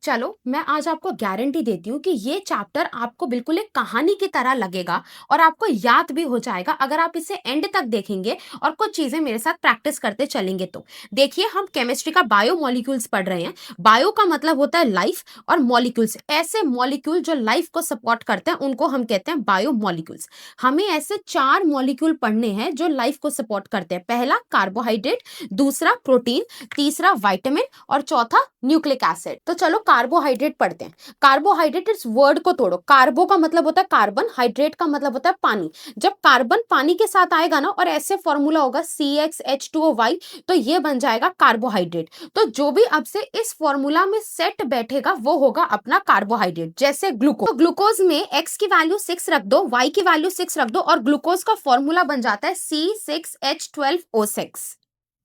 चलो मैं आज आपको गारंटी देती हूँ कि ये चैप्टर आपको बिल्कुल एक कहानी की तरह लगेगा और आपको याद भी हो जाएगा अगर आप इसे एंड तक देखेंगे और कुछ चीजें मेरे साथ प्रैक्टिस करते चलेंगे तो देखिए हम केमिस्ट्री का बायो मॉलिक्यूल्स पढ़ रहे हैं। बायो का मतलब होता है लाइफ और मॉलिक्यूल्स ऐसे मॉलिक्यूल जो लाइफ को सपोर्ट करते हैं उनको हम कहते हैं बायो मॉलिक्यूल्स। हमें ऐसे 4 मॉलिक्यूल पढ़ने हैं जो लाइफ को सपोर्ट करते हैं। पहला कार्बोहाइड्रेट, दूसरा प्रोटीन, तीसरा विटामिन और चौथा न्यूक्लिक एसिड। तो चलो कार्बोहाइड्रेट पढ़ते हैं। कार्बोहाइड्रेट इस वर्ड को तोड़ो। कार्बो का मतलब होता है कार्बन, हाइड्रेट का मतलब होता है पानी। जब कार्बन पानी के साथ आएगा ना और ऐसे फॉर्मूला होगा CxH2O तो ये बन जाएगा कार्बोहाइड्रेट। तो जो भी अब से इस फॉर्मूला में सेट बैठेगा वो होगा अपना कार्बोहाइड्रेट। जैसे ग्लूकोज, तो ग्लूकोज में x की वैल्यू 6 रख दो, y की वैल्यू 6 रख दो और ग्लूकोज का फॉर्मूला बन जाता है C6H12O6।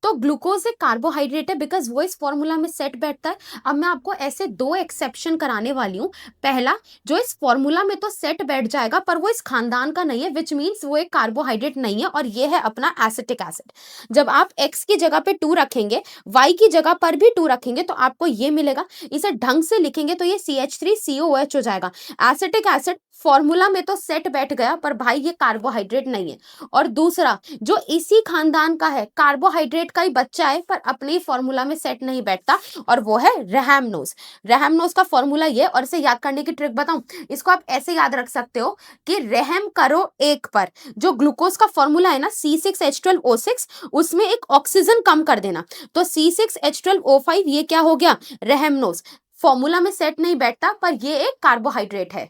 तो ग्लूकोज एक कार्बोहाइड्रेट है बिकॉज वो इस फॉर्मूला में सेट बैठता है। अब मैं आपको ऐसे 2 एक्सेप्शन कराने वाली हूँ। पहला, जो इस फॉर्मूला में तो सेट बैठ जाएगा पर वो इस खानदान का नहीं है, विच मीन्स वो एक कार्बोहाइड्रेट नहीं है और ये है अपना एसिटिक एसिड। जब आप x की जगह पे 2 रखेंगे, y की जगह पर भी 2 रखेंगे तो आपको ये मिलेगा। इसे ढंग से लिखेंगे तो ये CH3COOH हो जाएगा। एसिटिक एसिड फॉर्मूला में तो सेट बैठ गया पर भाई ये कार्बोहाइड्रेट नहीं है। और दूसरा, जो इसी खानदान का है, कार्बोहाइड्रेट का ही बच्चा है पर अपने फॉर्मूला में सेट नहीं बैठता और वो है रैमनोज। रैमनोज का फॉर्मूला ये, और इसे याद करने की ट्रिक बताऊं, इसको आप ऐसे याद रख सकते हो कि रहम करो 1 पर। जो ग्लूकोज का फॉर्मूला है ना C6H12O6, उसमें एक ऑक्सीजन कम कर देना तो C6H12O5 ये क्या हो गया, रैमनोज। फॉर्मूला में सेट नहीं बैठता पर ये एक कार्बोहाइड्रेट है।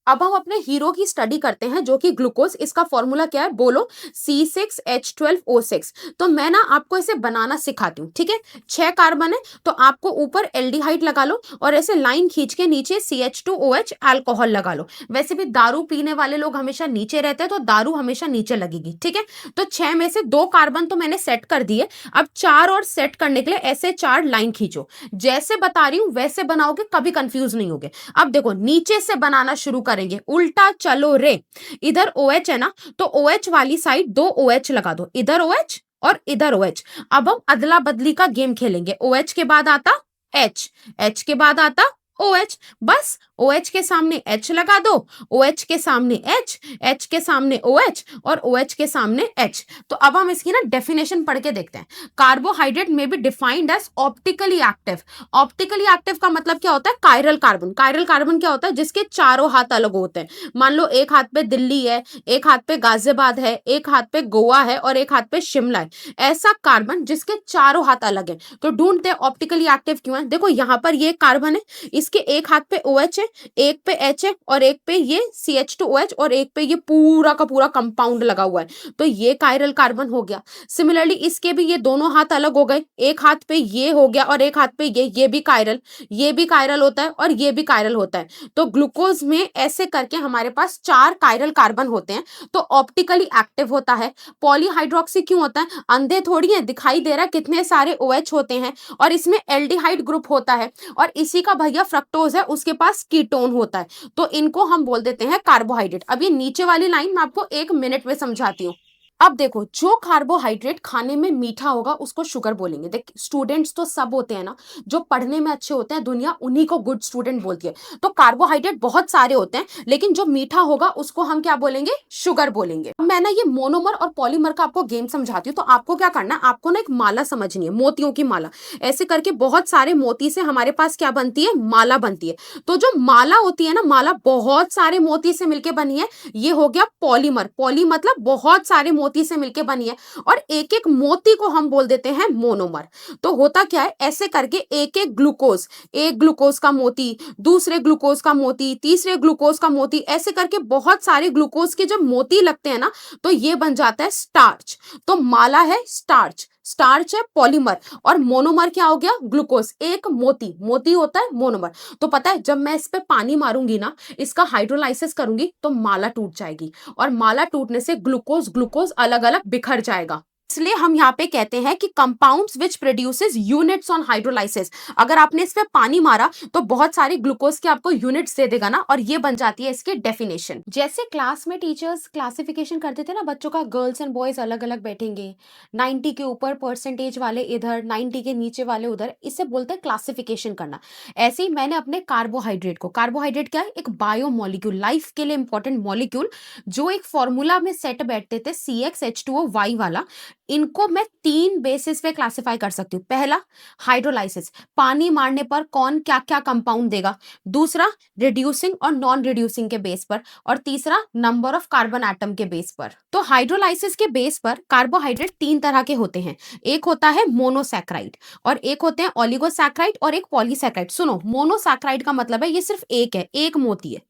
अब हम अपने हीरो की स्टडी करते हैं जो कि ग्लूकोज। इसका फॉर्मूला क्या है बोलो, C6H12O6। तो मैं ना आपको इसे बनाना सिखाती हूँ, ठीक है। 6 कार्बन है तो आपको ऊपर एल्डिहाइड लगा लो और ऐसे लाइन खींच के नीचे CH2OH अल्कोहल लगा लो। वैसे भी दारू पीने वाले लोग हमेशा नीचे रहते हैं तो दारू हमेशा नीचे लगेगी, ठीक है। तो 6 में से 2 कार्बन तो मैंने सेट कर दिए। अब 4 और सेट करने के लिए ऐसे 4 लाइन खींचो। जैसे बता रही हूं वैसे बनाओगे, कभी कंफ्यूज नहीं होगे। अब देखो नीचे से बनाना शुरू करेंगे, उल्टा चलो रे। इधर OH है ना तो OH वाली साइड 2 OH लगा दो, इधर OH और इधर OH। अब हम अदला बदली का गेम खेलेंगे। OH के बाद आता H, H के बाद आता OH। बस OH के सामने H लगा दो, OH के सामने H, H के सामने OH और OH के सामने H। तो अब हम इसकी ना डेफिनेशन पढ़ के देखते हैं। कार्बोहाइड्रेट में be defined as optically active. Optically active का मतलब क्या होता है, कायरल कार्बन। कायरल कार्बन क्या होता है, जिसके चारों हाथ अलग होते हैं। मान लो एक हाथ पे दिल्ली है, एक हाथ पे गाजियाबाद है, एक हाथ पे गोवा है और एक हाथ पे शिमला है। ऐसा कार्बन जिसके चारों हाथ अलग है। तो ढूंढते हैं ऑप्टिकली एक्टिव क्यों है। देखो यहाँ पर ये कार्बन है, इसके एक हाथ पे OH है, एक पे H है और एक पे ये CH2OH और एक पे ये पूरा का पूरा कंपाउंड लगा हुआ है। तो ये कायरल कार्बन हो गया। सिमिलरली इसके भी ये दोनों हाथ अलग हो गए, एक हाथ पे ये हो गया और एक हाथ पे ये भी कायरल। ये भी कायरल होता है और ये भी कायरल होता है। तो ग्लूकोज में ऐसे करके हमारे पास 4 कायरल कार्बन होते हैं। तो ऑप्टिकली एक्टिव होता है। पॉलीहाइड्रोक्सी क्यों होता है, अंधे थोड़ी है, दिखाई दे रहा है कितने सारे OH होते हैं और इसमें एल्डिहाइड ग्रुप होता है और इसी का भैया फ्रक्टोज है, उसके पास कीटोन होता है। तो इनको हम बोल देते हैं कार्बोहाइड्रेट। अब ये नीचे वाली लाइन मैं आपको 1 मिनट में समझाती हूँ। अब देखो, जो कार्बोहाइड्रेट खाने में मीठा होगा उसको शुगर बोलेंगे। देख स्टूडेंट्स तो सब होते हैं ना, जो पढ़ने में अच्छे होते हैं दुनिया उन्हीं को गुड स्टूडेंट बोलती है। तो कार्बोहाइड्रेट बहुत सारे होते हैं लेकिन जो मीठा होगा उसको हम क्या बोलेंगे, शुगर बोलेंगे। अब मैं ना ये मोनोमर और पॉलीमर का आपको गेम समझाती हूँ। तो आपको क्या करना है, आपको ना एक माला समझनी है, मोतियों की माला। ऐसे करके बहुत सारे मोती से हमारे पास क्या बनती है, माला बनती है। तो जो माला होती है ना, माला बहुत सारे मोती से मिलकर बनी है, ये हो गया पॉलीमर। पॉली मतलब बहुत सारे मोती से मिलकर बनी है और एक एक मोती को हम बोल देते हैं मोनोमर। तो होता क्या है, ऐसे करके एक एक ग्लूकोज, एक ग्लूकोज का मोती, दूसरे ग्लूकोज का मोती, तीसरे ग्लूकोज का मोती, ऐसे करके बहुत सारे ग्लूकोज के जब मोती लगते हैं ना तो ये बन जाता है स्टार्च। तो माला है स्टार्च, स्टार्च है पॉलीमर और मोनोमर क्या हो गया, ग्लूकोज। एक मोती, मोती होता है मोनोमर। तो पता है जब मैं इस पे पानी मारूंगी ना, इसका हाइड्रोलाइसिस करूंगी तो माला टूट जाएगी और माला टूटने से ग्लूकोज ग्लूकोज अलग अलग बिखर जाएगा। इसलिए हम यहाँ पे कहते हैं कि compounds which produces units on hydrolysis. अगर आपने इस पे पानी मारा तो बहुत सारे ग्लूकोज के आपको यूनिट्स दे देगा ना, और ये बन जाती है इसकी डेफिनेशन। जैसे क्लास में टीचर्स क्लासिफिकेशन करते थे ना बच्चों का, गर्ल्स एंड बॉयज अलग अलग बैठेंगे, 90 के ऊपर परसेंटेज वाले इधर, 90 के नीचे वाले उधर, इसे बोलते हैं क्लासिफिकेशन करना। ऐसे ही मैंने अपने कार्बोहाइड्रेट को, कार्बोहाइड्रेट क्या है, एक बायो मॉलिक्यूल, लाइफ के लिए इंपॉर्टेंट मॉलिक्यूल, जो एक फॉर्मूला में सेट बैठते थे CxH2O वाला, इनको मैं 3 बेसिस पे क्लासिफाई कर सकती हूँ। पहला, हाइड्रोलाइसिस, पानी मारने पर कौन क्या क्या कंपाउंड देगा। दूसरा, रिड्यूसिंग और नॉन रिड्यूसिंग के बेस पर। और तीसरा, नंबर ऑफ कार्बन एटम के बेस पर। तो हाइड्रोलाइसिस के बेस पर कार्बोहाइड्रेट 3 तरह के होते हैं। एक होता है मोनोसैक्राइड, और एक होते हैं ओलिगोसैक्राइड, और एक पॉलीसैक्राइड। सुनो, मोनोसैक्राइड का मतलब है ये सिर्फ एक है, एक मोती है।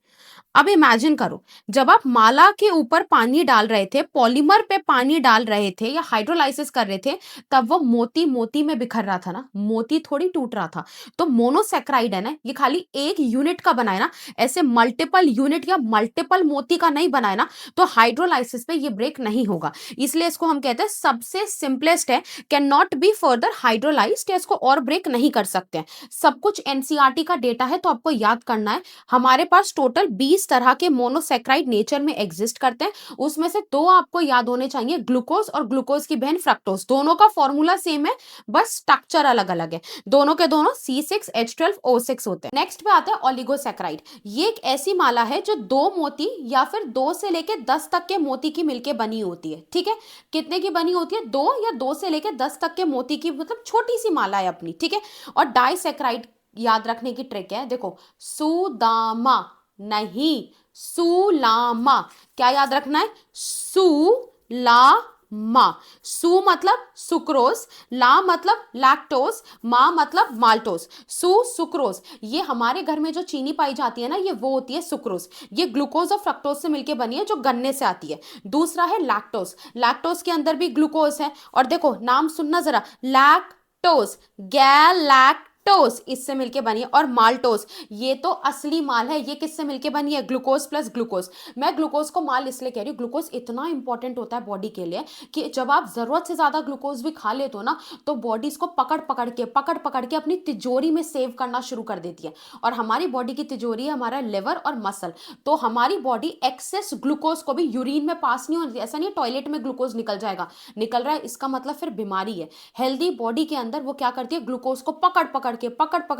अब इमेजिन करो, जब आप माला के ऊपर पानी डाल रहे थे, पॉलीमर पे पानी डाल रहे थे या हाइड्रोलाइसिस कर रहे थे, तब वो मोती मोती में बिखर रहा था ना, मोती थोड़ी टूट रहा था। तो मोनोसैक्राइड है ना, ये खाली एक यूनिट का बना है ना, ऐसे मल्टीपल यूनिट या मल्टीपल मोती का नहीं बना है ना, तो हाइड्रोलाइसिस पे ये ब्रेक नहीं होगा। इसलिए इसको हम कहते हैं सबसे सिंपलेस्ट है, can not be further hydrolysed, या इसको और ब्रेक नहीं कर सकते हैं। सब कुछ एनसीईआरटी का डेटा है, तो आपको याद करना है। हमारे पास टोटल 20 तरह के मोनोसैक्राइड नेचर में एग्जिस्ट करते हैं। उसमें से 2 आपको याद होने चाहिए, ग्लूकोज और ग्लूकोज की बहन फ्रक्टोज। दोनों का फॉर्मूला सेम है, बस स्ट्रक्चर अलग अलग है। दोनों के दोनों C6H12O6 होते हैं। नेक्स्ट पे आता है ओलिगोसैक्राइड। ये एक ऐसी माला है जो 2 मोती या फिर 2 से लेके 10 तक के मोती की मिलके बनी होती है। ठीक है, कितने की बनी होती है, 2 या 2 से लेके 10 तक के मोती की, मतलब छोटी सी माला है अपनी। ठीक है, और डाइसैक्राइड याद रखने की ट्रिक है, देखो, सुदामा नहीं, सुलामा। क्या याद रखना है, सुलामा। सु मतलब सुक्रोज, ला मतलब लैक्टोज, मा मतलब माल्टोज। सुक्रोज, ये हमारे घर में जो चीनी पाई जाती है ना, ये वो होती है सुक्रोज। ये ग्लूकोज और फ्रक्टोज से मिलके बनी है, जो गन्ने से आती है। दूसरा है लैक्टोज, लैक्टोज के अंदर भी ग्लूकोज है। और देखो, नाम सुनना जरा, लैक्टोज, गैलैक्टोज, इससे मिलके बनी है। और माल्टोज, ये तो असली माल है, ये किससे मिलके बनी है, ग्लूकोज प्लस ग्लूकोज। मैं ग्लूकोज को माल इसलिए कह रही हूँ, ग्लूकोज इतना इंपॉर्टेंट होता है बॉडी के लिए कि जब आप जरूरत से ज्यादा ग्लूकोज भी खा लेते हो ना, तो बॉडी इसको पकड़ पकड़ के अपनी तिजोरी में सेव करना शुरू कर देती है। और हमारी बॉडी की तिजोरी है हमारा लिवर और मसल। तो हमारी बॉडी एक्सेस ग्लूकोज को भी यूरिन में पास नहीं होती, ऐसा नहीं टॉयलेट में ग्लूकोज निकल जाएगा, निकल रहा है इसका मतलब फिर बीमारी है। हेल्दी बॉडी के अंदर वो क्या करती है, ग्लूकोज को पकड़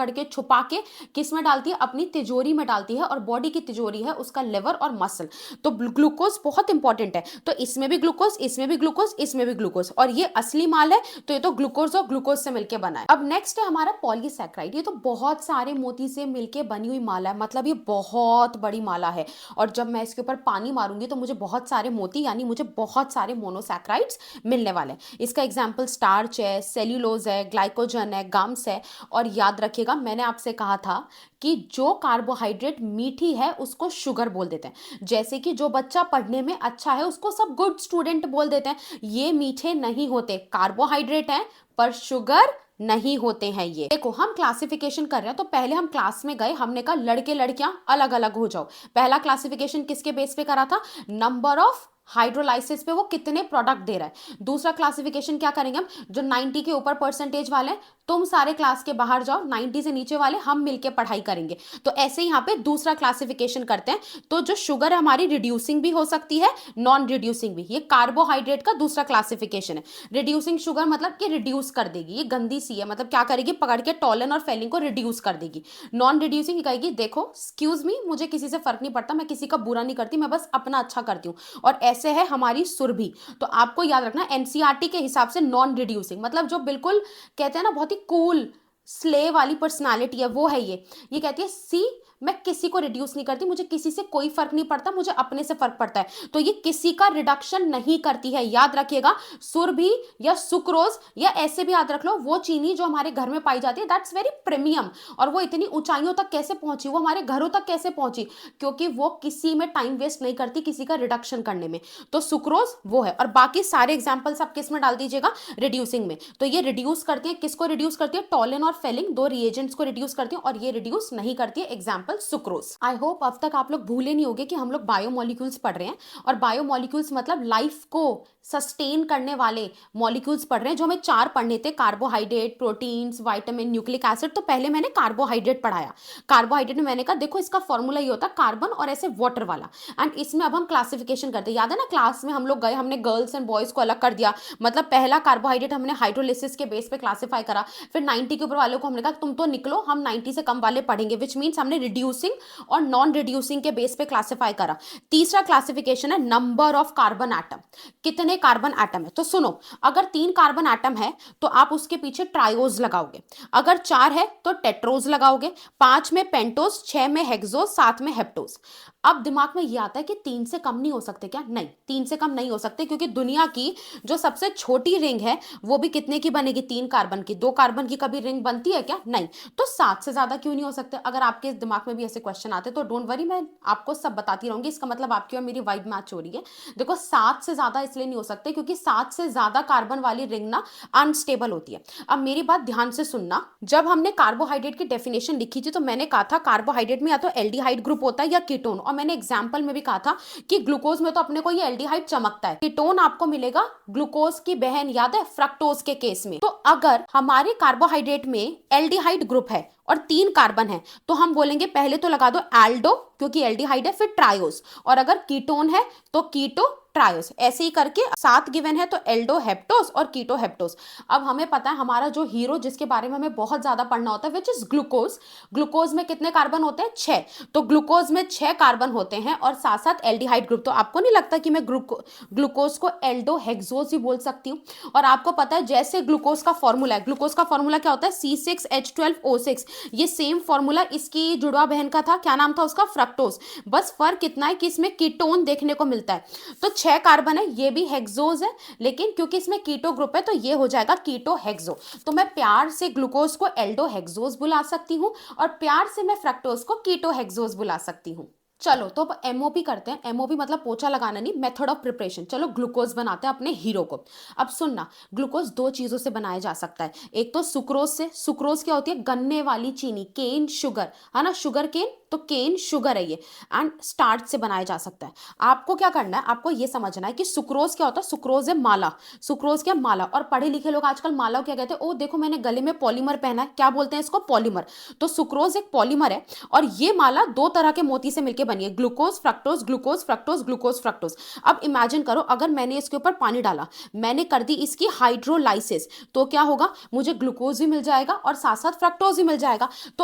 के छुपा के किस में डालती है, अपनी तिजोरी में डालती है। और बॉडी की तिजोरी है उसका लिवर और मसल। तो ग्लूकोज बहुत इंपॉर्टेंट है। तो इसमें भी ग्लूकोज, इसमें भी ग्लूकोज, इसमें भी ग्लूकोज, और ये असली माल है, तो ये तो ग्लूकोज और ग्लूकोज से मिलकर बना है। अब नेक्स्ट है हमारा पॉलीसैक्राइड। ये तो बहुत सारे मोती से मिलकर बनी हुई माला है, मतलब ये बहुत बड़ी माला है। और जब मैं इसके ऊपर पानी मारूंगी तो मुझे बहुत सारे मोती, यानी मुझे बहुत सारे मोनोसैक्राइड्स मिलने वाले हैं। इसका एग्जाम्पल स्टार्च है, सेल्यूलोज है, ग्लाइकोजन है, गम्स है। और याद रखिएगा, मैंने आपसे कहा था कि जो कार्बोहाइड्रेट मीठी है उसको शुगर बोल देते हैं। जैसे कि जो बच्चा पढ़ने में अच्छा है उसको सब गुड स्टूडेंट बोल देते हैं। ये मीठे नहीं होते, कार्बोहाइड्रेट हैं पर शुगर नहीं होते हैं। ये देखो, हम क्लासिफिकेशन कर रहे हैं, तो पहले हम क्लास में गए, हमने कहा लड़के लड़कियां अलग अलग हो जाओ। पहला क्लासिफिकेशन किसके बेस पे करा था, नंबर ऑफ हाइड्रोलाइसिस पे वो कितने प्रोडक्ट दे रहा है। दूसरा क्लासिफिकेशन क्या करेंगे हम, जो 90 के ऊपर परसेंटेज वाले हैं, तुम सारे क्लास के बाहर जाओ, 90 से नीचे वाले हम मिलके पढ़ाई करेंगे। तो ऐसे यहाँ पे दूसरा क्लासिफिकेशन करते हैं। तो जो शुगर है हमारी रिड्यूसिंग भी हो सकती है, नॉन रिड्यूसिंग भी। ये कार्बोहाइड्रेट का दूसरा क्लासिफिकेशन है। रिड्यूसिंग शुगर मतलब कि रिड्यूस कर देगी, ये गंदी सी है, मतलब क्या करेगी, पकड़ के टॉलन और फेलिंग को रिड्यूस कर देगी। नॉन रिड्यूसिंग कहेगी, देखो एक्सक्यूज मी, मुझे किसी से फर्क नहीं पड़ता, मैं किसी का बुरा नहीं करती, मैं बस अपना अच्छा करती हूँ। और ऐसे है हमारी सुरभि। तो आपको याद रखना, एनसीईआरटी के हिसाब से नॉन रिड्यूसिंग मतलब जो बिल्कुल कहते हैं ना बहुत ही कूल स्ले वाली पर्सनालिटी है, वो है ये कहती है, सी मैं किसी को रिड्यूस नहीं करती, मुझे किसी से कोई फर्क नहीं पड़ता, मुझे अपने से फर्क पड़ता है। तो ये किसी का रिडक्शन नहीं करती है। याद रखिएगा, सुरभि या सुक्रोज, या ऐसे भी याद रख लो, वो चीनी जो हमारे घर में पाई जाती है, दैट्स वेरी प्रीमियम। और वो इतनी ऊंचाइयों तक कैसे पहुंची, वो हमारे घरों तक कैसे पहुंची, क्योंकि वो किसी में टाइम वेस्ट नहीं करती किसी का रिडक्शन करने में। तो सुक्रोज वो है। और बाकी सारे एग्जाम्पल्स आप किस में डाल दीजिएगा, रिड्यूसिंग में। तो ये रिड्यूस करती है, किसको रिड्यूस करती है, टॉलिन और फेलिंग 2 रिएजेंट्स को रिड्यूस करती है और ये रिड्यूस नहीं करती है, एग्जांपल सुक्रोज। आई होप अब तक आप लोग भूले नहीं होगे कि हम लोग बायोमोलिक्यूल्स पढ़ रहे हैं और बायोमोलिक्यूल्स मतलब लाइफ को सस्टेन करने वाले मॉलिक्यूल्स पढ़ रहे हैं, जो हमें 4 पढ़ने थे, carbohydrate, proteins, vitamin, nucleic acid. तो पहले मैंने कार्बोहाइड्रेट पढ़ाया। कार्बोहाइड्रेट में मैंने कहा देखो इसका फॉर्मूला ये होता है कार्बन और ऐसे वाटर वाला, एंड इसमें अब हम क्लासिफिकेशन करते हैं। याद है ना क्लास में हम लोग गए, हमने गर्ल्स एंड बॉयज को अलग कर दिया, मतलब पहला कार्बोहाइड्रेट हमने हाइड्रोलिसिस के बेस पे क्लासिफाई करा, फिर 90 के ऊपर वालों को हमने कहा तुम तो निकलो, हम 90 से कम वाले पढ़ेंगे, विच मीन्स हमने रिड्यूसिंग और नॉन रिड्यूसिंग के बेस पे क्लासिफाई करा। तीसरा क्लासिफिकेशन है नंबर ऑफ कार्बन एटम, कितने कार्बन एटम है। तो सुनो, अगर 3 कार्बन एटम है तो आप उसके पीछे ट्रायोज लगाओगे, अगर 4 है तो टेट्रोज लगाओगे, 5 में पेंटोज, 6 में हेक्सोज, 7 में हेप्टोज। अब दिमाग में यह आता है कि 3 से कम नहीं हो सकते क्या? नहीं, 3 से कम नहीं हो सकते, क्योंकि दुनिया की जो सबसे छोटी रिंग है वो भी कितने की बनेगी? 3 कार्बन की। 2 कार्बन की कभी रिंग बनती है क्या? नहीं। तो 7 से ज्यादा क्यों नहीं हो सकते? अगर आपके दिमाग में भी ऐसे क्वेश्चन आते तो डोंट वरी, मैं आपको सब बताती रहूंगी। इसका मतलब आपकी और मेरी वाइब मैच हो रही है। देखो 7 से ज्यादा इसलिए नहीं हो सकते क्योंकि 7 से ज्यादा कार्बन वाली रिंग ना अनस्टेबल होती है। अब मेरी बात ध्यान से सुनना, जब हमने कार्बोहाइड्रेट की डेफिनेशन लिखी थी तो मैंने कहा था कार्बोहाइड्रेट में या तो एल्डिहाइड ग्रुप होता है या कीटोन, और मैंने एग्जाम्पल में भी कहा था कि ग्लूकोज में तो अपने को ये एल्डिहाइड चमकता है, कीटोन आपको मिलेगा ग्लूकोज की बहन, याद है फ्रक्टोज के केस में। तो अगर हमारे कार्बोहाइड्रेट में एल्डिहाइड ग्रुप है और 3 कार्बन है तो हम बोलेंगे पहले तो लगा दो एल्डो क्योंकि एल्डिहाइड है, फिर ट्रायोस, और अगर कीटोन है तो कीटो ट्रायोस, ऐसे ही करके 7 गिवन है तो एल्डो हेप्टोस और कीटो हेप्टोस। अब हमें पता है हमारा जो हीरो जिसके बारे में हमें बहुत ज्यादा पढ़ना होता है विच इज ग्लूकोज। ग्लूकोज में कितने कार्बन होते हैं? 6। तो ग्लूकोज में 6 कार्बन होते हैं और साथ साथ एल्डिहाइड ग्रुप। तो आपको नहीं लगता कि मैं ग्लूकोज को एल्डो हेक्सोज भी बोल सकती हूँ? और आपको पता है जैसे ग्लूकोज का फॉर्मूला है, ग्लूकोज का फॉर्मूला क्या होता है? C6H12O6। ये सेम फॉर्मूला इसकी जुड़वा बहन का था, क्या नाम था उसका? फ्रक्टोज। बस फर्क इतना है कि इसमें कीटोन देखने को मिलता है। तो 6 कार्बन है, ये भी हेक्सोज है, लेकिन क्योंकि इसमें कीटो ग्रुप है तो ये हो जाएगा कीटो हेक्सो। तो मैं प्यार से ग्लूकोज को एल्डो हेक्सोज बुला सकती हूँ और प्यार से मैं फ्रक्टोज को कीटो हेक्सोज बुला सकती हूँ। चलो तो अब एमओपी करते हैं। एमओपी मतलब पोछा लगाना नहीं, मेथड ऑफ प्रिपरेशन। चलो ग्लूकोज बनाते हैं अपने हीरो को। अब सुनना, ग्लूकोज 2 चीजों से बनाया जा सकता है, एक तो सुक्रोज से। सुक्रोज क्या होती है? गन्ने वाली चीनी, केन शुगर, है ना, शुगर केन, तो केन शुगर है ये, एंड स्टार्च से बनाया जा सकता है। आपको क्या करना है, आपको ये समझना है कि सुक्रोज क्या होता है? सुक्रोज है माला। सुक्रोज क्या? माला। और पढ़े लिखे लोग आजकल माला क्या कहते हैं? ओ देखो मैंने गले में पॉलीमर पहना है, क्या बोलते हैं इसको? पॉलीमर। तो सुक्रोज एक पॉलीमर है और ये माला 2 तरह के मोती से मिलकर बनी है, glucose fructose, glucose fructose, glucose fructose. अब इमेजिन करो अगर मैंने इसके ऊपर पानी डाला, मैंने कर दी इसकी हाइड्रोलाइसिस, तो क्या होगा? मुझे ग्लूकोज भी मिल जाएगा और साथ साथ फ्रक्टोज भी मिल जाएगा। तो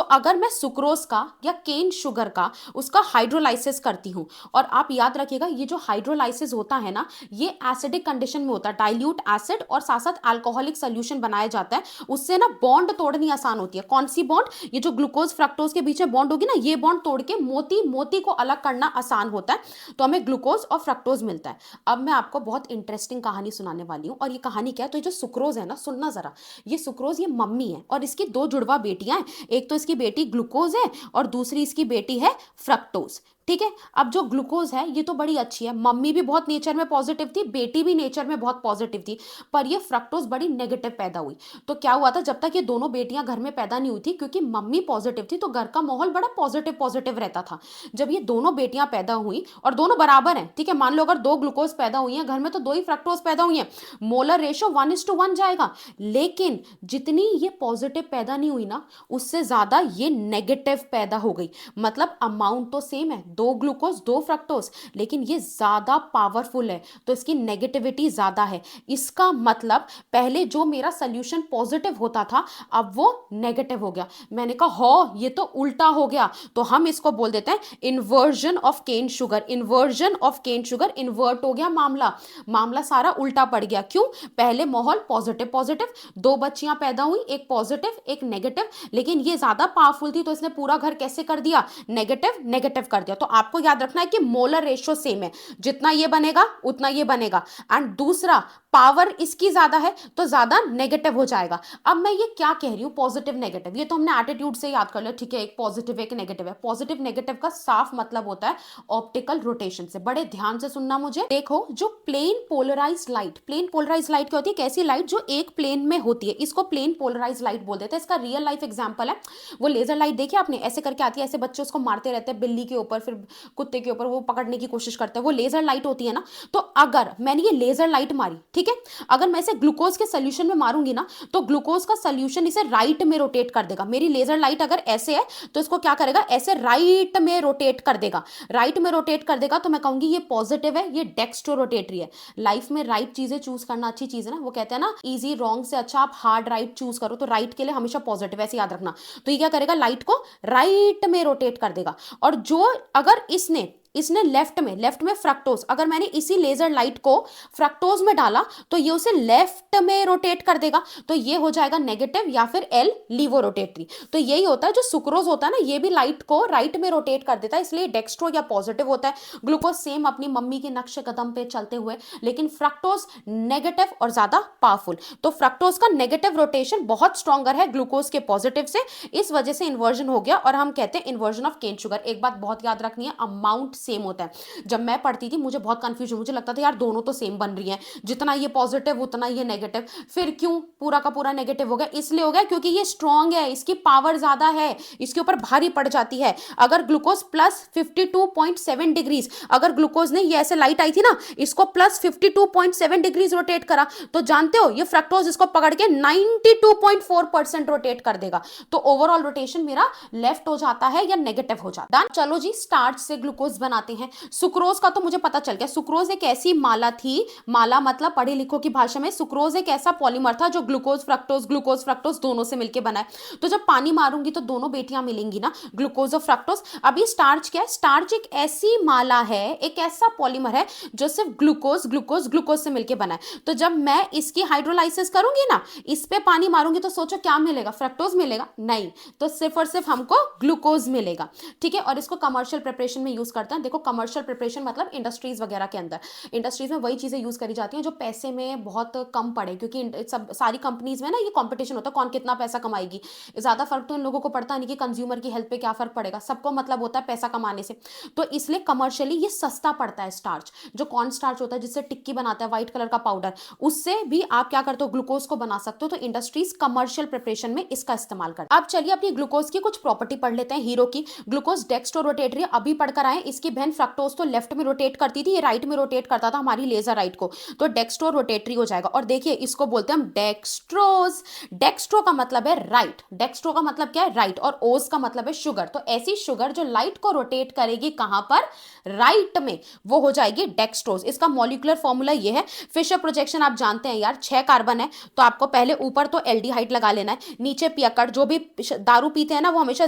अगर मैं सुक्रोज का या केन शुगर का उसका हाइड्रोलाइसिस करती हूं, और आप याद रखिएगा ये जो हाइड्रोलाइसिस होता है ना, ये एसिडिक कंडीशन में होता है, डाइल्यूट एसिड और साथ साथ अल्कोहलिक सोल्यूशन बनाया जाता है। उससे ना बॉन्ड तोड़नी आसान होती है। कौन सी बॉन्ड? ये जो ग्लूकोज फ्रक्टोज के बीच में बॉन्ड होगी ना, ये बॉन्ड तोड़ के मोती मोती को अलग करना आसान होता है। तो हमें ग्लूकोज और फ्रक्टोज मिलता है। अब मैं आपको बहुत इंटरेस्टिंग कहानी सुनाने वाली हूं, और ये कहानी क्या है? तो ये जो सुक्रोज है ना, सुनना जरा, ये सुक्रोज ये मम्मी है और इसकी 2 जुड़वा बेटियां हैं। एक तो इसकी बेटी ग्लूकोज है और दूसरी इसकी बेटी है फ्रक्टोज। ठीक है, अब जो ग्लूकोज है ये तो बड़ी अच्छी है, मम्मी भी बहुत नेचर में पॉजिटिव थी, बेटी भी नेचर में बहुत पॉजिटिव थी, पर ये फ्रक्टोज बड़ी नेगेटिव पैदा हुई। तो क्या हुआ था, जब तक ये दोनों बेटियां घर में पैदा नहीं हुई थी, क्योंकि मम्मी पॉजिटिव थी तो घर का माहौल बड़ा पॉजिटिव पॉजिटिव रहता था। जब ये दोनों बेटियां पैदा हुई और दोनों बराबर हैं, ठीक है, मान लो अगर 2 ग्लूकोज पैदा हुई हैं घर में तो 2 ही फ्रक्टोज पैदा हुई हैं, मोलर रेशो 1:1 जाएगा। लेकिन जितनी ये पॉजिटिव पैदा नहीं हुई ना, उससे ज्यादा ये नेगेटिव पैदा हो गई। मतलब अमाउंट तो सेम है, 2 ग्लूकोज 2 फ्रक्टोज, लेकिन ये ज्यादा पावरफुल है तो इसकी नेगेटिविटी ज्यादा है। इसका मतलब पहले जो मेरा सोल्यूशन पॉजिटिव होता था अब वो नेगेटिव हो गया। मैंने कहा हो ये तो उल्टा हो गया, तो हम इसको बोल देते हैं inversion of cane sugar. Inversion of cane sugar, invert हो गया मामला, मामला सारा उल्टा पड़ गया। क्यों? पहले माहौल पॉजिटिव पॉजिटिव, 2 बच्चियां पैदा हुई, एक पॉजिटिव एक नेगेटिव, लेकिन ये ज्यादा पावरफुल थी तो इसने पूरा घर कैसे कर दिया? नेगेटिव नेगेटिव कर दिया। तो आपको याद रखना है कि मोलर रेशियो सेम है, जितना ये बनेगा उतना ये बनेगा। एंड दूसरा पावर इसकी ज्यादा है तो ज्यादा नेगेटिव हो जाएगा। अब मैं ये क्या कह रही हूँ, पॉजिटिव नेगेटिव, ये तो हमने एटीट्यूड से याद कर लिया, ठीक है, एक पॉजिटिव एक नेगेटिव है। पॉजिटिव नेगेटिव का साफ मतलब होता है ऑप्टिकल रोटेशन से। बड़े ध्यान से सुनना मुझे। देखो जो plane polarise light, plane polarise light क्या होती है, कैसी लाइट जो एक प्लेन में होती है, इसको प्लेन पोलराइज लाइट बोल देते हैं। इसका रियल लाइफ एग्जांपल है वो लेजर लाइट, देखिए आपने, ऐसे करके आती है, ऐसे बच्चे उसको मारते रहते हैं बिल्ली के ऊपर, फिर कुत्ते के ऊपर, वो पकड़ने की कोशिश करते हैं, वो लेजर लाइट होती है ना। तो अगर मैंने ये लेजर लाइट मारी, ठीक है, अगर मैं इसे ग्लूकोज के सोल्यूशन में मारूंगी ना, तो ग्लूकोज का सोल्यूशन इसे राइट में रोटेट कर देगा। मेरी लेजर लाइट अगर ऐसे है तो इसको क्या करेगा, ऐसे राइट में रोटेट कर देगा। राइट में रोटेट कर देगा तो मैं कहूंगी ये पॉजिटिव है, ये डेक्स्ट्रो रोटेटरी है। लाइफ में राइट चीजें चूज करना अच्छी चीज है ना, वो कहते हैं ना इजी रॉन्ग से अच्छा आप हार्ड राइट चूज करो, तो राइट के लिए हमेशा पॉजिटिव, ऐसे याद रखना। तो ये क्या करेगा, लाइट को राइट में रोटेट कर देगा। और जो अगर इसने इसने लेफ्ट में फ्रक्टोज, अगर मैंने इसी लेजर लाइट को फ्रक्टोज में डाला तो ये उसे लेफ्ट में रोटेट कर देगा, तो ये हो जाएगा नेगेटिव या फिर एल लीवो रोटेटरी। तो यही होता है जो सुक्रोज होता है ना, ये भी लाइट को राइट में रोटेट कर देता है, इसलिए डेक्स्ट्रो या पॉजिटिव होता है। ग्लूकोज सेम अपनी मम्मी के नक्शे कदम पे चलते हुए, लेकिन फ्रक्टोज नेगेटिव और ज्यादा पावरफुल। तो फ्रक्टोज का नेगेटिव रोटेशन बहुत स्ट्रॉन्गर है ग्लूकोज के पॉजिटिव से, इस वजह से इन्वर्जन हो गया और हम कहते हैं इन्वर्जन ऑफ केन शुगर। एक बात बहुत याद रखनी है, अमाउंट सेम होता है। जब मैं पढ़ती थी मुझे बहुत कंफ्यूजन, मुझे लगता था यार दोनों तो सेम बन रही हैं, जितना ये पॉजिटिव उतना ये नेगेटिव। फिर क्यों पूरा का पूरा नेगेटिव हो गया, इसलिए हो गया क्योंकि ये स्ट्रॉन्ग है, इसकी पावर ज्यादा है, इसके ऊपर भारी पड़ जाती है। अगर ग्लूकोज प्लस 52.7 डिग्रीज, अगर ग्लूकोज ने ये ऐसे लाइट आई थी ना, इसको प्लस 52.7 डिग्रीज रोटेट करा, तो जानते हो ये फ्रक्टोज इसको पकड़ के 92.4% रोटेट कर देगा। तो ओवरऑल रोटेशन मेरा लेफ्ट हो जाता है या नेगेटिव हो जाता है। चलो जी, स्टार्च से ग्लूकोज बनाते हैं। सुक्रोज का तो मुझे पता चल गया, सुक्रोज एक ऐसी माला थी, माला मतलब पढ़े लिखो की भाषा में सुक्रोज एक ऐसा पॉलीमर था जो ग्लूकोज फ्रक्टोज दोनों से मिलकर बना है। तो जब पानी मारूंगी तो दोनों बेटियां मिलेंगी ना, ग्लूकोज और फ्रक्टोज। अभी स्टार्च क्या है, स्टार्च एक ऐसी माला है, एक ऐसा पॉलीमर है जो सिर्फ ग्लूकोज से मिलकर बना है। तो जब मैं इसकी हाइड्रोलाइसिस करूंगी ना, इस पे पानी मारूंगी, तो सोचो क्या मिलेगा, फ्रक्टोज मिलेगा? नहीं, तो सिर्फ और सिर्फ हमको ग्लूकोज मिलेगा, ठीक है। और इसको कमर्शियल प्रिपरेशन में यूज करते हैं। देखो कमर्शियल प्रिपरेशन मतलब इंडस्ट्रीज वगैरह के अंदर, इंडस्ट्रीज में वही चीजें यूज करी जाती हैं जो पैसे में बहुत कम पड़े, क्योंकि सब सारी कंपनीज में ना ये कंपटीशन होता है कौन कितना पैसा कमाएगी। ज्यादा फर्क तो इन लोगों को पड़ता नहीं कि कंज्यूमर की हेल्थ पे क्या फर्क पड़ेगा, सबको मतलब होता है पैसा कमाने से। तो इसलिए कमर्शियली ये सस्ता पड़ता है स्टार्च। जो कॉर्न स्टार्च होता है जिससे टिक्की बनाता है, व्हाइट कलर का पाउडर, उससे भी आप क्या करते हो, ग्लूकोज को बना सकते हो। तो इंडस्ट्रीज कमर्शियल प्रिपरेशन में इसका इस्तेमाल करते हैं। अब चलिए अपनी ग्लूकोज की कुछ प्रॉपर्टी पढ़ लेते हैं हीरो की। ग्लूकोज डेक्स्ट्रो रोटेटरी अभी पढ़कर आए, इसकी बहन फ्रक्टोज तो लेफ्ट में रोटेट करती थी, ये राइट में रोटेट करता था हमारी लेजर राइट को, तो डेक्स्ट्रो रोटेटरी हो जाएगा। और देखिए इसको बोलते हैं हम डेक्स्ट्रोज। डेक्स्ट्रो का मतलब है राइट, डेक्स्ट्रो का मतलब क्या है, राइट, और ओज का मतलब है शुगर। तो ऐसी शुगर जो लाइट को रोटेट करेगी कहां पर, राइट में, वो हो जाएगी डेक्स्ट्रोज। इसका मॉलिक्यूलर फॉर्मूला ये है, फिशर प्रोजेक्शन आप जानते हैं यार, 6 कार्बन है, तो आपको पहले ऊपर तो एल्डिहाइड लगा लेना है, नीचे पियक्कड़। जो भी दारू पीते हैं ना वो हमेशा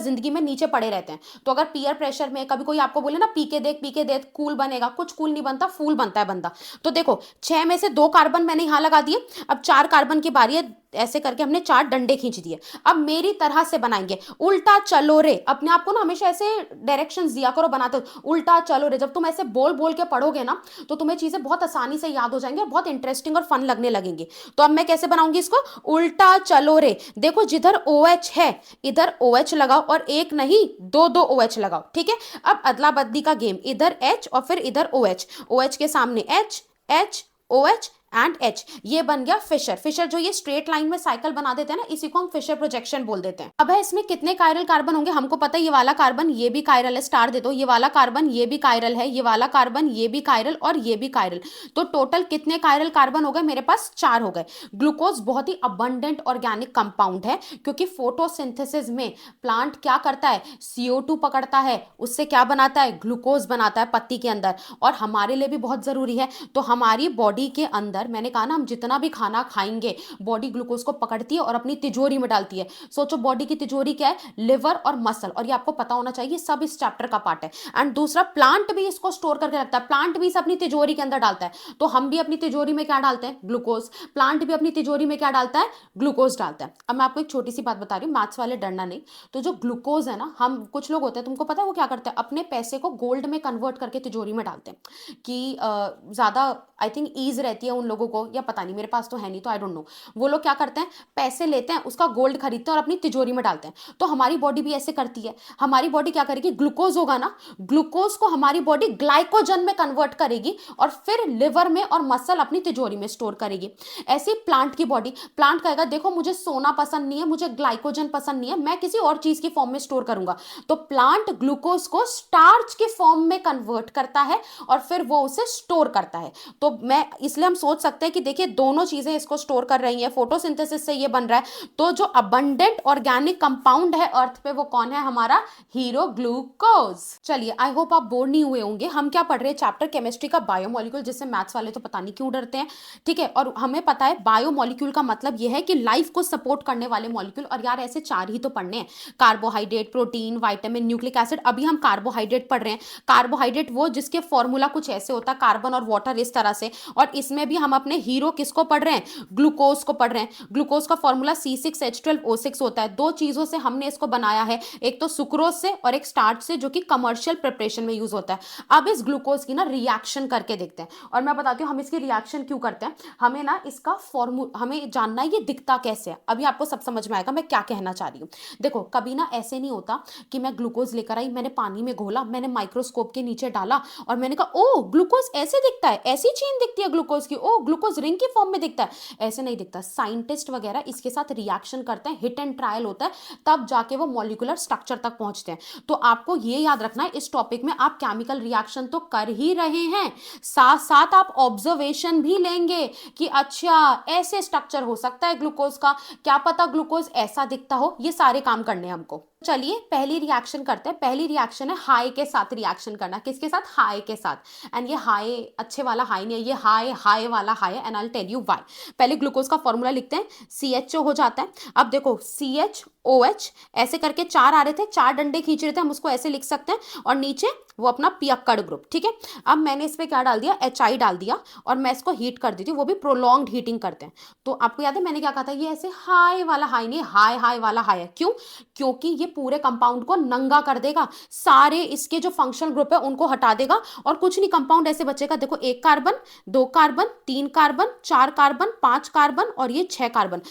जिंदगी में नीचे पड़े रहते हैं, तो अगर पीयर प्रेशर में कभी कोई आपको बोले ना पी के देख कूल बनेगा, कुछ कूल नहीं बनता, फूल बनता है बंदा। तो देखो 6 में से 2 कार्बन मैंने यहां लगा दिए, अब 4 कार्बन की बारी है, ऐसे करके हमने 4 डंडे खींच दिए। अब मेरी तरह से बनाएंगे, उल्टा चलो रे। अपने आप को ना हमेशा ऐसे डायरेक्शंस दिया करो बनाते हो, उल्टा चलो रे। जब तुम ऐसे बोल बोल के पढ़ोगे ना तो तुम्हें चीजें बहुत आसानी से याद हो जाएंगी और बहुत इंटरेस्टिंग और फन लगने लगेंगी। तो अब मैं कैसे बनाऊंगी इसको, उल्टा चलो रे। देखो जिधर OH है इधर OH लगाओ, और एक नहीं दो दो OH लगाओ, ठीक है। अब अदला बदली का गेम, इधर H और फिर इधर OH, OH के सामने H, H, OH and H, ये बन गया फिशर। फिशर जो ये स्ट्रेट लाइन में साइकिल बना देते हैं ना, इसी को हम फिशर प्रोजेक्शन बोल देते हैं। अब है इसमें कितने कायरल कार्बन होंगे, हमको पता है ये वाला कार्बन ये भी कायरल है, स्टार दे दो, ये वाला कार्बन ये भी कायरल है, ये वाला कार्बन ये भी कायरल और ये भी कायरल। तो टोटल कितने कायरल कार्बन हो गए मेरे पास, 4 हो गए। ग्लूकोज बहुत ही अबंडेंट ऑर्गेनिक कंपाउंड है, क्योंकि फोटोसिंथेसिस में प्लांट क्या करता है, CO2 पकड़ता है, उससे क्या बनाता है, ग्लूकोज बनाता है पत्ती के अंदर, और हमारे लिए भी बहुत जरूरी है। तो हमारी बॉडी के अंदर, मैंने कहा ना हम जितना भी खाना खाएंगे बॉडी ग्लूकोज को पकड़ती है और अपनी तिजोरी में डालती है। सोचो बॉडी की तिजोरी क्या है, लिवर और मसल, और ये आपको पता होना चाहिए, सब इस चैप्टर का पार्ट है। एंड दूसरा, प्लांट भी इसको स्टोर करके रखता है, प्लांट भी इसे अपनी तिजोरी के अंदर डालता है। तो हम भी अपनी तिजोरी में क्या डालते हैं, ग्लूकोज, प्लांट भी अपनी तिजोरी में क्या डालता है, ग्लूकोज डालता है। अब मैं आपको एक छोटी सी बात बता रही हूँ, मैथ्स वाले डरना नहीं। तो जो ग्लूकोज है ना, हम कुछ लोग होते हैं, तुमको पता है वो क्या करते हैं, अपने पैसे को गोल्ड में कन्वर्ट करके तिजोरी में डालते हैं, कि ज्यादा आई थिंक ईज रहती है उन लोगों को, या पता नहीं, मेरे पास तो है नहीं तो आई डोंट नो। वो लोग क्या करते हैं, पैसे लेते हैं, उसका गोल्ड खरीदते हैं और अपनी तिजोरी में डालते हैं। तो हमारी बॉडी भी ऐसे करती है। हमारी बॉडी क्या करेगी, ग्लूकोज होगा ना, ग्लूकोज को हमारी बॉडी ग्लाइकोजन में कन्वर्ट करेगी और फिर लिवर में और मसल अपनी तिजोरी में स्टोर करेगी। ऐसी प्लांट की बॉडी, प्लांट कहेगा देखो मुझे सोना पसंद नहीं है, मुझे ग्लाइकोजन पसंद नहीं है, मैं किसी और चीज की फॉर्म में स्टोर करूंगा। तो प्लांट ग्लूकोज को स्टार्च के फॉर्म में कन्वर्ट करता है और फिर वो उसे स्टोर करता है। तो मैं इसलिए हम सोच सकते हैं कि देखिए दोनों चीजें इसको स्टोर कर रही हैं, फोटोसिंथेसिस से ये बन रहा है। तो जो अबंडेंट ऑर्गेनिक कंपाउंड है अर्थ पे वो कौन है, हमारा हीरो ग्लूकोज। चलिए आई होप आप बोर नहीं हुए होंगे। हम क्या पढ़ रहे हैं, चैप्टर केमिस्ट्री का बायोमोलिक्यूल, जिससे मैथ्स वाले तो पता नहीं क्यों डरते हैं, ठीक है। और हमें पता है बायोमोलिक्यूल का मतलब यह है कि लाइफ को सपोर्ट करने वाले मॉलिक्यूल। और यार ऐसे 4 ही तो पढ़ने हैं, carbohydrate, protein, vitamin, nucleic acid. अभी हम कार्बोहाइड्रेट पढ़ रहे हैं। कार्बोहाइड्रेट वो जिसके फॉर्मूला कुछ ऐसे होता है, कार्बन और वाटर इस तरह से। और इसमें भी हम अपने हीरो किसको पढ़ रहे हैं, ग्लूकोज को पढ़ रहे हैं। ग्लूकोज का फॉर्मूला C6H12O6 होता है। 2 चीजों से हमने इसको बनाया है, एक तो सुक्रोज से और एक स्टार्च से, जो कि कमर्शियल प्रिपरेशन में यूज होता है। अब इस ग्लूकोज की ना रिएक्शन करके देखते हैं और मैं बताती हूँ हम इसकी रिएक्शन क्यों करते हैं। हमें ना इसका फॉर्मूला हमें जानना है, ये दिखता कैसे है। अभी आपको सब समझ में आएगा मैं क्या कहना चाह रही हूँ। देखो कभी ना ऐसे नहीं होता कि मैं ग्लूकोज लेकर आई, मैंने पानी में घोला, मैंने माइक्रोस्कोप के नीचे डाला और मैंने कहा ओ ग्लूकोज ऐसे दिखता है, ऐसी चेन दिखती है ग्लूकोज की, ओ ग्लूकोज रिंग की फॉर्म में दिखता है। ऐसे नहीं दिखता। साइंटिस्ट वगैरह इसके साथ रिएक्शन करते हैं, हिट एंड ट्रायल होता है, तब जाके वो मॉलिक्यूलर स्ट्रक्चर तक पहुंचते हैं। तो आपको ये याद रखना है, इस टॉपिक में आप केमिकल रिएक्शन तो कर ही रहे हैं, साथ साथ आप ऑब्जर्वेशन भी लेंगे कि अच्छा ऐसे स्ट्रक्चर हो सकता है ग्लूकोज का, क्या पता ग्लूकोज ऐसा दिखता हो। ये सारे काम करने हैं हमको। चलिए पहली रिएक्शन करते हैं। पहली रिएक्शन है हाई के साथ रिएक्शन करना। किसके साथ, हाई के साथ। एंड ये हाई अच्छे वाला हाई नहीं है, ये हाई हाई वाला हाई है। And I will tell you why. पहले ग्लूकोज का फॉर्मूला लिखते हैं, CHO हो जाता है। अब देखो CHOH ऐसे करके 4 आ रहे थे, 4 डंडे खींच रहे थे, हम उसको ऐसे लिख सकते हैं। और नीचे वो अपना पियक्कड़ ग्रुप, ठीक है। अब मैंने इस पे क्या डाल दिया, HI डाल दिया और मैं इसको हीट कर देती हूँ, वो भी प्रोलॉन्ग्ड हीटिंग करते हैं। तो आपको याद है मैंने क्या कहा था, ये ऐसे हाई वाला हाई नहीं, हाई हाई वाला हाई है। क्यों, क्योंकि ये पूरे कंपाउंड को नंगा कर देगा, सारे इसके जो फंक्शनल ग्रुप है उनको हटा देगा और कुछ नहीं, कंपाउंड ऐसे बचेगा। देखो 1 carbon, 2 carbon, 3 carbon, 4 carbon, 5 carbon और ये 6 कार्बन।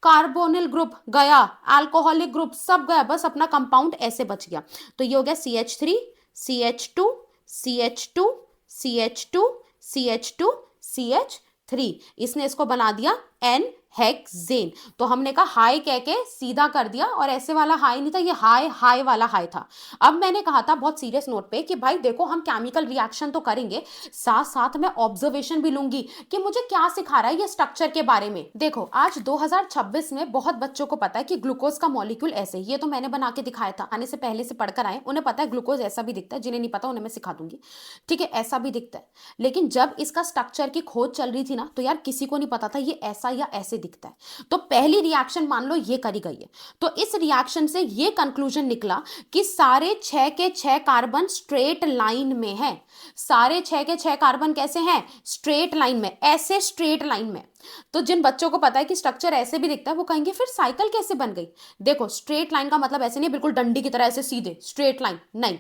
कार्बोनिल ग्रुप गया, अल्कोहलिक ग्रुप सब गया, बस अपना कंपाउंड ऐसे बच गया। तो ये हो गया CH3, CH2, CH2, CH2, CH2, CH3। इसने इसको बना दिया N हेक्सेन। तो हमने कहा हाई कह के सीधा कर दिया, और ऐसे वाला हाई नहीं था, ये हाई हाई वाला हाई था। अब मैंने कहा था बहुत सीरियस नोट पे कि भाई देखो हम केमिकल रिएक्शन तो करेंगे, साथ साथ मैं ऑब्जर्वेशन भी लूंगी कि मुझे क्या सिखा रहा है ये स्ट्रक्चर के बारे में। देखो आज 2026 में बहुत बच्चों को पता है कि ग्लूकोज का मॉलिक्यूल ऐसे, ये तो मैंने बना के दिखाया था, आने से पहले से पढ़कर आए, उन्हें पता है ग्लूकोज ऐसा भी दिखता है। जिन्हें नहीं पता उन्हें मैं सिखा दूंगी, ठीक है, ऐसा भी दिखता है। लेकिन जब इसका स्ट्रक्चर की खोज चल रही थी ना, तो यार किसी को नहीं पता था ये ऐसा या ऐसे दिखता है। तो पहली रिएक्शन मान लो ये करी गई है, तो इस रिएक्शन से ये कंक्लूजन निकला कि सारे 6 के 6 कार्बन स्ट्रेट लाइन में है। सारे 6 के 6 कार्बन कैसे हैं, स्ट्रेट लाइन में, ऐसे स्ट्रेट लाइन में। तो जिन बच्चों को पता है कि स्ट्रक्चर ऐसे भी दिखता है, वो कहेंगे फिर साइकिल कैसे बन गई। देखो स्ट्रेट लाइन का मतलब ऐसे नहीं बिल्कुल डंडी की तरह ऐसे सीधे स्ट्रेट लाइन, नहीं।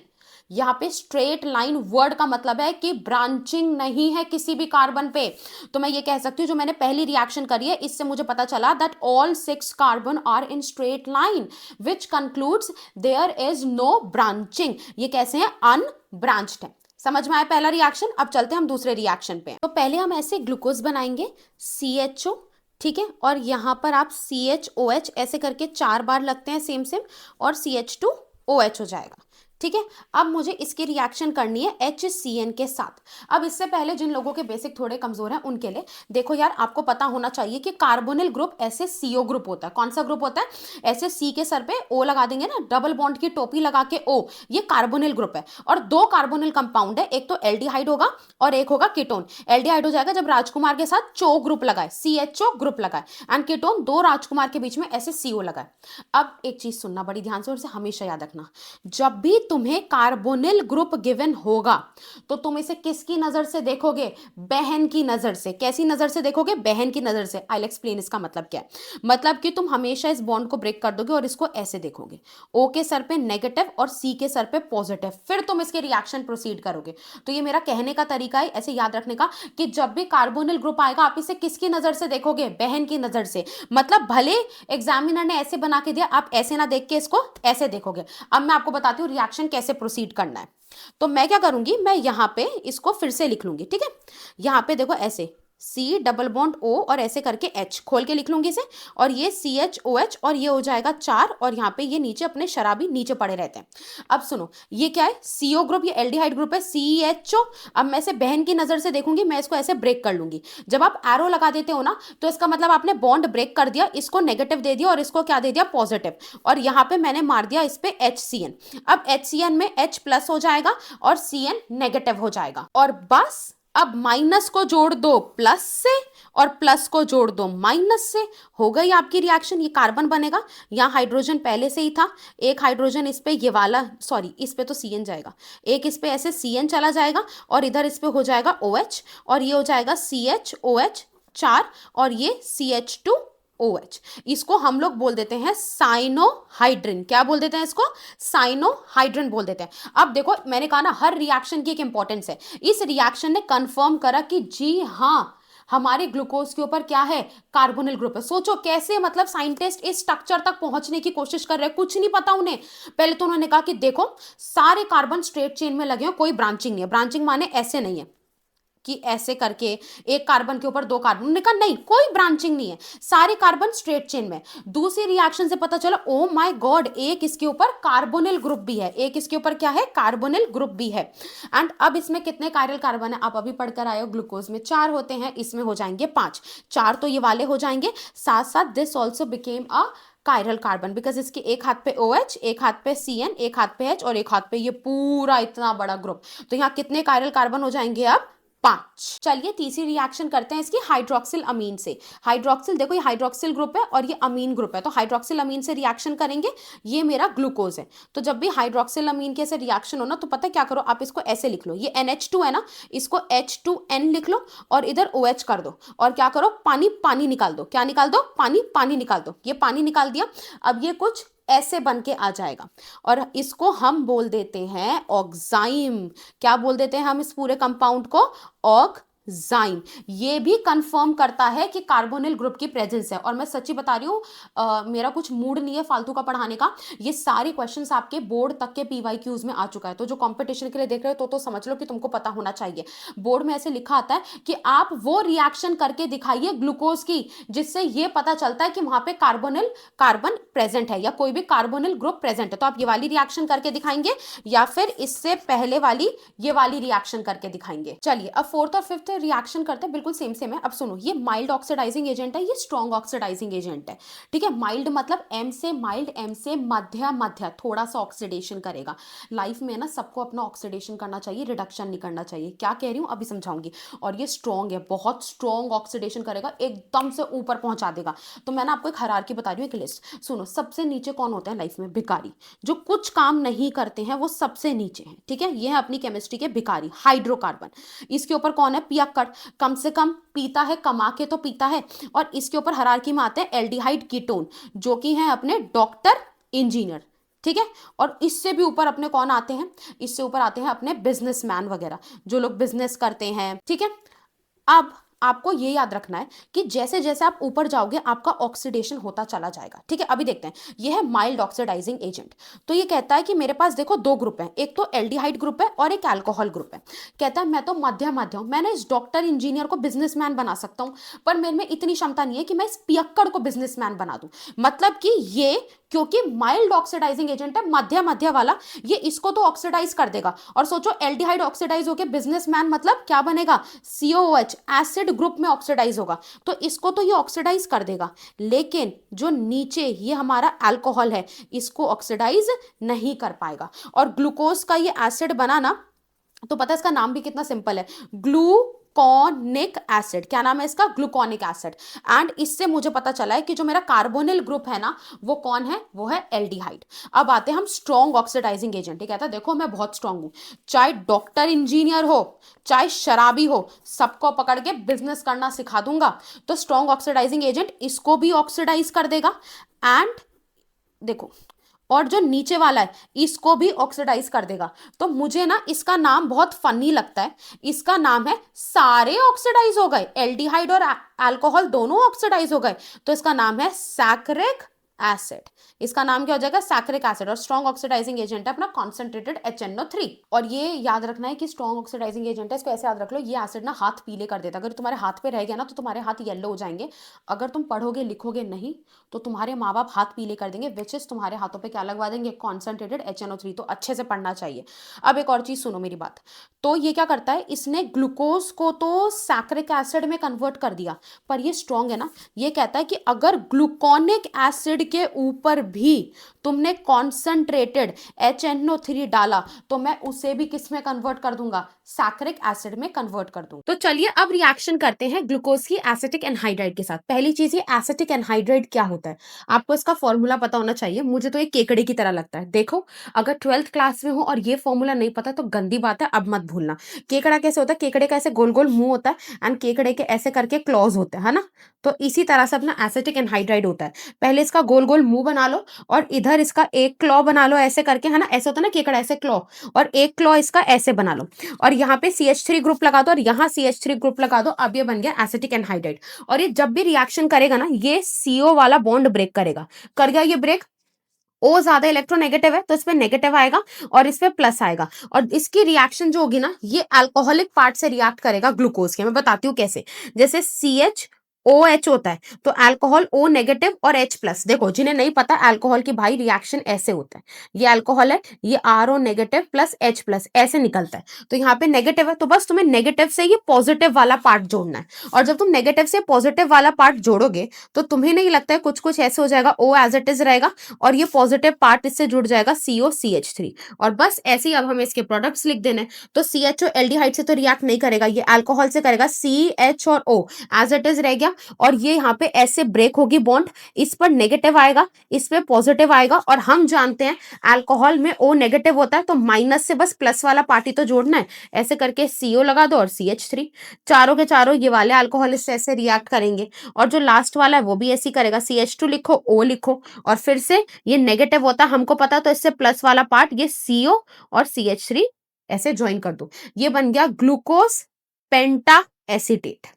यहाँ पे स्ट्रेट लाइन वर्ड का मतलब है कि ब्रांचिंग नहीं है किसी भी कार्बन पे। तो मैं ये कह सकती हूँ जो मैंने पहली रिएक्शन करी है, इससे मुझे पता चला that all 6 carbon are in straight line which concludes there is no branching. ये कैसे हैं, अनब्रांच्ड है। समझ में आया पहला रिएक्शन। अब चलते हैं हम दूसरे रिएक्शन पे। तो पहले हम ऐसे ग्लूकोज बनाएंगे, CHO, ठीक है, और यहाँ पर आप CHOH ऐसे करके 4 बार लगते हैं सेम सेम, और CH2OH हो जाएगा, ठीक है। अब मुझे इसकी रिएक्शन करनी है HCN के साथ। अब इससे पहले जिन लोगों के बेसिक थोड़े कमजोर हैं उनके लिए देखो यार, आपको पता होना चाहिए कि कार्बोनिल ग्रुप ऐसे CO ग्रुप होता है। कौन सा ग्रुप होता है, ऐसे C के सर पे O लगा देंगे ना, डबल बॉन्ड की टोपी लगा के O, ये कार्बोनिल ग्रुप है। और 2 कार्बोनिल कंपाउंड है, एक तो एल्डिहाइड होगा और एक होगा कीटोन। एल्डिहाइड हो जाएगा जब राजकुमार के साथ CHO ग्रुप लगाए, CHO ग्रुप लगाए, एंड कीटोन 2 राजकुमार के बीच में ऐसे CO लगाए। अब एक चीज सुनना बड़ी ध्यान से और इसे हमेशा याद रखना, जब भी तुम्हें कार्बोनिल ग्रुप गिवन होगा तो तुम इसे किसकी नजर से देखोगे? बहन की नजर से। कैसी नजर से देखोगे? बहन की नजर से। आई एक्सप्लेन इसका मतलब क्या है। मतलब कि तुम हमेशा इस बॉन्ड को ब्रेक कर दोगे और इसको ऐसे देखोगे, ओ के सर पे नेगेटिव और सी के सर पे पॉजिटिव, फिर तुम इसके रिएक्शन प्रोसीड करोगे। तो ये मेरा कहने का तरीका है ऐसे याद रखने का कि जब भी कार्बोनिल ग्रुप आएगा आप इसे किसकी नजर से देखोगे? बहन की नजर से। मतलब भले एग्जामिनर ने ऐसे बना के दिया, आप ऐसे ना देख के इसको ऐसे देखोगे। अब मैं आपको बताती हूँ रिएक्शन कैसे प्रोसीड करना है। तो मैं क्या करूंगी, मैं यहां पे इसको फिर से लिख लूंगी, ठीक है। यहां पे देखो ऐसे सी डबल बॉन्ड ओ और ऐसे करके एच खोल के लिख लूंगी इसे, और ये सी एच ओ एच और ये हो जाएगा 4, और यहाँ पे ये नीचे अपने शराबी नीचे पड़े रहते हैं। अब सुनो, ये क्या है? सीओ ग्रुप, ये एल्डिहाइड ग्रुप है सी एच ओ। अब मैं इसे बहन की नजर से देखूंगी, मैं इसको ऐसे ब्रेक कर लूंगी। जब आप एरो लगा देते हो ना तो इसका मतलब आपने बॉन्ड ब्रेक कर दिया, इसको नेगेटिव दे दिया और इसको क्या दे दिया? पॉजिटिव। और यहाँ पे मैंने मार दिया इस पे एच सी एन। अब एच सी एन में एच प्लस हो जाएगा और सी एन नेगेटिव हो जाएगा, और बस अब माइनस को जोड़ दो प्लस से और प्लस को जोड़ दो माइनस से, हो गई आपकी रिएक्शन। ये कार्बन बनेगा, यहाँ हाइड्रोजन पहले से ही था, एक हाइड्रोजन इस पे, ये वाला सॉरी इस पे तो सी एन जाएगा, एक इस पे ऐसे सी एन चला जाएगा और इधर इस पे हो जाएगा ओ एच, और ये हो जाएगा सी एच ओ एच 4 और ये C H two O H. इसको हम लोग बोल देते हैं साइनोहाइड्रिन। क्या बोल देते हैं इसको? साइनोहाइड्रिन बोल देते हैं। अब देखो मैंने कहा ना हर रिएक्शन की एक इंपॉर्टेंस है। इस रिएक्शन ने कंफर्म करा कि जी हाँ, हमारे ग्लूकोज के ऊपर क्या है? कार्बोनिल ग्रुप है। सोचो कैसे, मतलब साइंटिस्ट इस स्ट्रक्चर तक पहुंचने की कोशिश कर रहे हैं, कुछ नहीं पता उन्हें। पहले तो उन्होंने कहा कि देखो सारे कार्बन स्ट्रेट चेन में लगे हो, कोई ब्रांचिंग नहीं है। ब्रांचिंग माने ऐसे नहीं है कि ऐसे करके एक कार्बन के ऊपर दो कार्बन, उन्होंने कहा नहीं, कोई ब्रांचिंग नहीं है, सारे कार्बन स्ट्रेट चेन में। दूसरी रिएक्शन से पता चला ओ माय गॉड, एक इसके ऊपर कार्बोनिल ग्रुप भी है, एक इसके ऊपर क्या है? कार्बोनिल ग्रुप भी है। एंड अब इसमें कितने कायरल कार्बन है? आप अभी पढ़कर आए हो, ग्लूकोज में 4 होते हैं, इसमें हो जाएंगे 5। 4 तो ये वाले हो जाएंगे, साथ साथ this also became a chiral carbon because इसके एक हाथ पे OH, एक हाथ पे CN, एक हाथ पे H और एक हाथ पे ये पूरा इतना बड़ा ग्रुप। तो यहाँ कितने कायरल कार्बन हो जाएंगे? अब 5। चलिए तीसरी रिएक्शन करते हैं इसकी हाइड्रोक्सिल अमीन से। हाइड्रोक्सिल, देखो ये हाइड्रोक्सिल ग्रुप है और ये अमीन ग्रुप है, तो हाइड्रोक्सिल अमीन से रिएक्शन करेंगे। ये मेरा ग्लूकोज है। तो जब भी हाइड्रोक्सिल अमीन के से रिएक्शन हो ना तो पता है क्या करो, आप इसको ऐसे लिख लो, ये NH2 है ना, इसको H2N लिख लो और इधर OH कर दो, और क्या करो, पानी पानी निकाल दो। क्या निकाल दो? पानी पानी निकाल दो। ये पानी निकाल दिया। अब ये कुछ ऐसे बन के आ जाएगा और इसको हम बोल देते हैं ऑक्साइम। क्या बोल देते हैं हम इस पूरे कंपाउंड को? ऑक्साइम। ये भी कंफर्म करता है कि कार्बोनिल ग्रुप की प्रेजेंस है। और मैं सच्ची बता रही हूँ, मेरा कुछ मूड नहीं है फालतू का पढ़ाने का। ये सारे क्वेश्चंस आपके बोर्ड तक के PYQs में आ चुका है, तो जो कंपटीशन के लिए देख रहे हो तो समझ लो कि तुमको पता होना चाहिए। बोर्ड में ऐसे लिखा आता है कि आप वो रिएक्शन करके दिखाइए ग्लूकोज की जिससे ये पता चलता है कि वहां पे कार्बन प्रेजेंट है या कोई भी कार्बोनिल ग्रुप प्रेजेंट है। तो आप ये वाली रिएक्शन करके दिखाएंगे या फिर इससे पहले वाली ये वाली रिएक्शन करके दिखाएंगे। चलिए अब फोर्थ और फिफ्थ रिएक्शन करते हैं, बिल्कुल सेम सेम है। अब सुनो, ये माइल्ड ऑक्सीडाइजिंग एजेंट है, ये स्ट्रॉन्ग ऑक्सीडाइजिंग एजेंट है। ठीक है, माइल्ड मतलब M से माइल्ड, M से मध्य, मध्य थोड़ा सा ऑक्सीडेशन करेगा। लाइफ में ना सबको अपना ऑक्सीडेशन करना चाहिए, रिडक्शन नहीं करना चाहिए। क्या कह रही हूँ अभी समझाऊंगी। और ये स्ट्रॉन्ग है, बहुत स्ट्रॉन्ग ऑक्सीडेशन करेगा, एकदम से ऊपर पहुंचा देगा। तो मैंने आपको एक हायरार्की बता रही हूँ, एक लिस्ट सुनो। सबसे नीचे कौन होते हैं लाइफ में? भिखारी, जो कुछ काम नहीं करते हैं, वो सबसे नीचे हैं। ठीक है, ये है अपनी केमिस्ट्री के भिखारी, हाइड्रोकार्बन। इसके ऊपर कौन है? पियक्कड़, कम से कम पीता है, कमा के तो पीता है। और इसके ऊपर हायरार्की में आते हैं एल्डिहाइड कीटोन, जो कि हैं अपने डॉक्टर, इंजीनियर। ठीक है, और इससे भी ऊपर अपने कौन आते हैं? इससे ऊपर आते हैं अपने बिजनेसमैन वगैरह, जो लोग बिजनेस करते हैं। ठीक है, अब आपको ये याद रखना है कि जैसे जैसे आप ऊपर जाओगे आपका ऑक्सीडेशन होता चला जाएगा। ठीक है, अभी देखते हैं। ये है माइल्ड ऑक्सीडाइजिंग एजेंट। तो ये कहता है कि मेरे पास देखो दो ग्रुप हैं, एक तो एल्डिहाइड ग्रुप है और एक अल्कोहल ग्रुप है। कहता है मैं तो मध्य मध्य हूं, मैंने इस डॉक्टर इंजीनियर को बिजनेसमैन बना सकता हूं, पर मेरे में इतनी क्षमता नहीं है कि मैं इस पियक्कड़ को बिजनेसमैन बना दूं। मतलब कि ये क्योंकि माइल्ड ऑक्सीडाइजिंग एजेंट है, मध्य मध्य वाला, ये इसको तो ऑक्सीडाइज कर देगा। और सोचो एल्डिहाइड ऑक्सीडाइज होकर बिजनेसमैन मतलब क्या बनेगा? COOH, एसिड ग्रुप में ऑक्सीडाइज होगा, तो इसको तो ये ऑक्सीडाइज कर देगा। लेकिन जो नीचे ये हमारा अल्कोहल है, इसको ऑक्सीडाइज नहीं कर पाएगा। और ग्लूकोज का ये एसिड बनाना, तो पता है इसका नाम भी कितना सिंपल है, ग्लूकोज ग्लूकोनिक एसिड। क्या नाम है इसका? Gluconic acid. एंड इससे मुझे पता चला है कि जो मेरा कार्बोनिल ग्रुप है ना, वो कौन है? वो है एल्डिहाइड। अब आते हैं हम स्ट्रॉन्ग ऑक्सीडाइजिंग एजेंट। ठीक है, देखो मैं बहुत स्ट्रॉन्ग हूं, चाहे डॉक्टर इंजीनियर हो, चाहे शराबी हो, सबको पकड़ के बिजनेस करना सिखा दूंगा। तो स्ट्रॉन्ग ऑक्सीडाइजिंग एजेंट इसको भी ऑक्सीडाइज कर देगा। एंड देखो, और जो नीचे वाला है इसको भी ऑक्सीडाइज कर देगा। तो मुझे ना इसका नाम बहुत फनी लगता है। इसका नाम है सारे ऑक्सीडाइज हो गए, एल्डिहाइड और अल्कोहल दोनों ऑक्सीडाइज हो गए, तो इसका नाम है सैकरिक एसिड। इसका नाम क्या हो जाएगा? सैकरिक एसिड। और स्ट्रॉन्ग ऑक्सीडाइजिंग एजेंट है अपना कॉन्सेंट्रेटेड HNO3। और ये याद रखना है कि स्ट्रॉन्ग ऑक्सीडाइजिंग एजेंट है, इसको ऐसे याद रख लो, ये एसिड ना हाथ पीले कर देता है। अगर तुम्हारे हाथ पे रह गया ना तो तुम्हारे हाथ येलो हो जाएंगे। अगर तुम पढ़ोगे लिखोगे नहीं तो तुम्हारे माँ बाप हाथ पीले कर देंगे, विच इज तुम्हारे हाथों पे क्या लगवा देंगे? Concentrated HNO3। तो अच्छे से पढ़ना चाहिए। अब एक और चीज सुनो मेरी बात। तो ये क्या करता है, इसने ग्लूकोज को तो सैकरिक एसिड में कन्वर्ट कर दिया, पर ये स्ट्रॉन्ग है ना, ये कहता है कि अगर ग्लूकोनिक एसिड के ऊपर भी तुमने कॉन्सेंट्रेटेड HNO3 डाला तो मैं उसे भी किस में कन्वर्ट कर दूंगा? सैकरिक एसिड में कन्वर्ट कर दूंगा। तो चलिए अब रिएक्शन करते हैं ग्लूकोज की एसिटिक एनहाइड्राइड के साथ। पहली चीज, ये एसिटिक एनहाइड्राइड क्या होता है? आपको इसका फॉर्मूला पता होना चाहिए। मुझे तो ये केकड़े की तरह लगता है। देखो, अगर 12th क्लास में हो और ये फॉर्मूला नहीं पता तो गंदी बात है, अब मत भूलना। केकड़ा कैसे होता है? केकड़े का ऐसे गोल गोल मुंह होता है एंड केकड़े के ऐसे करके क्लॉज होते हैं, है ना? तो इसी तरह से अपना एसिटिक एनहाइड्राइड होता है। पहले इसका गोल गोल मुंह बना लो और इधर इसका एक क्लॉ बना लो ऐसे करके, है ना? ऐसे होता है ना केकड़ा, ऐसे क्लॉ, और एक क्लॉ इसका ऐसे बना लो और यहाँ पे CH3 ग्रुप लगा दो और यहाँ CH3 ग्रुप लगा दो। अब ये बन गया एसिटिक एनहाइड्राइड। और ये जब भी रिएक्शन करेगा ना, ये CO वाला बॉन्ड ब्रेक करेगा। कर गया ये ब्रेक। O ज्यादा इलेक्ट्रोनेगेटिव है तो इस पे नेगेटिव आएगा और इस पे प्लस आएगा। और इसकी रिएक्शन जो होगी ना, ये अल्कोहलिक पार्ट से रिएक्ट करेगा ग्लूकोज के। मैं बताती हूँ कैसे। जैसे CHOH होता है तो अल्कोहल O नेगेटिव और H प्लस। देखो, जिन्हें नहीं पता अल्कोहल की भाई रिएक्शन ऐसे होता है, ये अल्कोहल है, ये RO negative plus H plus ऐसे निकलता है। तो यहाँ पे नेगेटिव है तो बस तुम्हें नेगेटिव से ये पॉजिटिव वाला पार्ट जोड़ना है। और जब तुम नेगेटिव से पॉजिटिव वाला पार्ट जोड़ोगे तो तुम्हें नहीं लगता है कुछ कुछ ऐसे हो जाएगा, O एज इट इज रहेगा और ये पॉजिटिव पार्ट इससे जुड़ जाएगा COCH3। और बस ऐसे ही अब हमें इसके प्रोडक्ट्स लिख देने। तो CHO एल्डिहाइड से तो रिएक्ट नहीं करेगा, ये अल्कोहल से करेगा। CH और O एज इट इज रह गया और ये यहाँ पे ऐसे ब्रेक होगी बॉन्ड, इस पर नेगेटिव आएगा, इस पे पॉजिटिव आएगा। और हम जानते हैं अल्कोहल में O नेगेटिव होता है तो माइनस से बस प्लस वाला पार्टी तो जोड़ना है। ऐसे करके CO लगा दो और CH3। चारों के चारों ये वाले अल्कोहल इससे ऐसे रिएक्ट करेंगे और जो लास्ट वाला है वो भी ऐसे करेगा। CH2 लिखो, O लिखो और फिर से ये नेगेटिव होता है हमको पता, तो इससे प्लस वाला पार्ट ये CO और CH3 ऐसे ज्वाइन कर दो। ये बन गया ग्लूकोज पेंटा एसीटेट।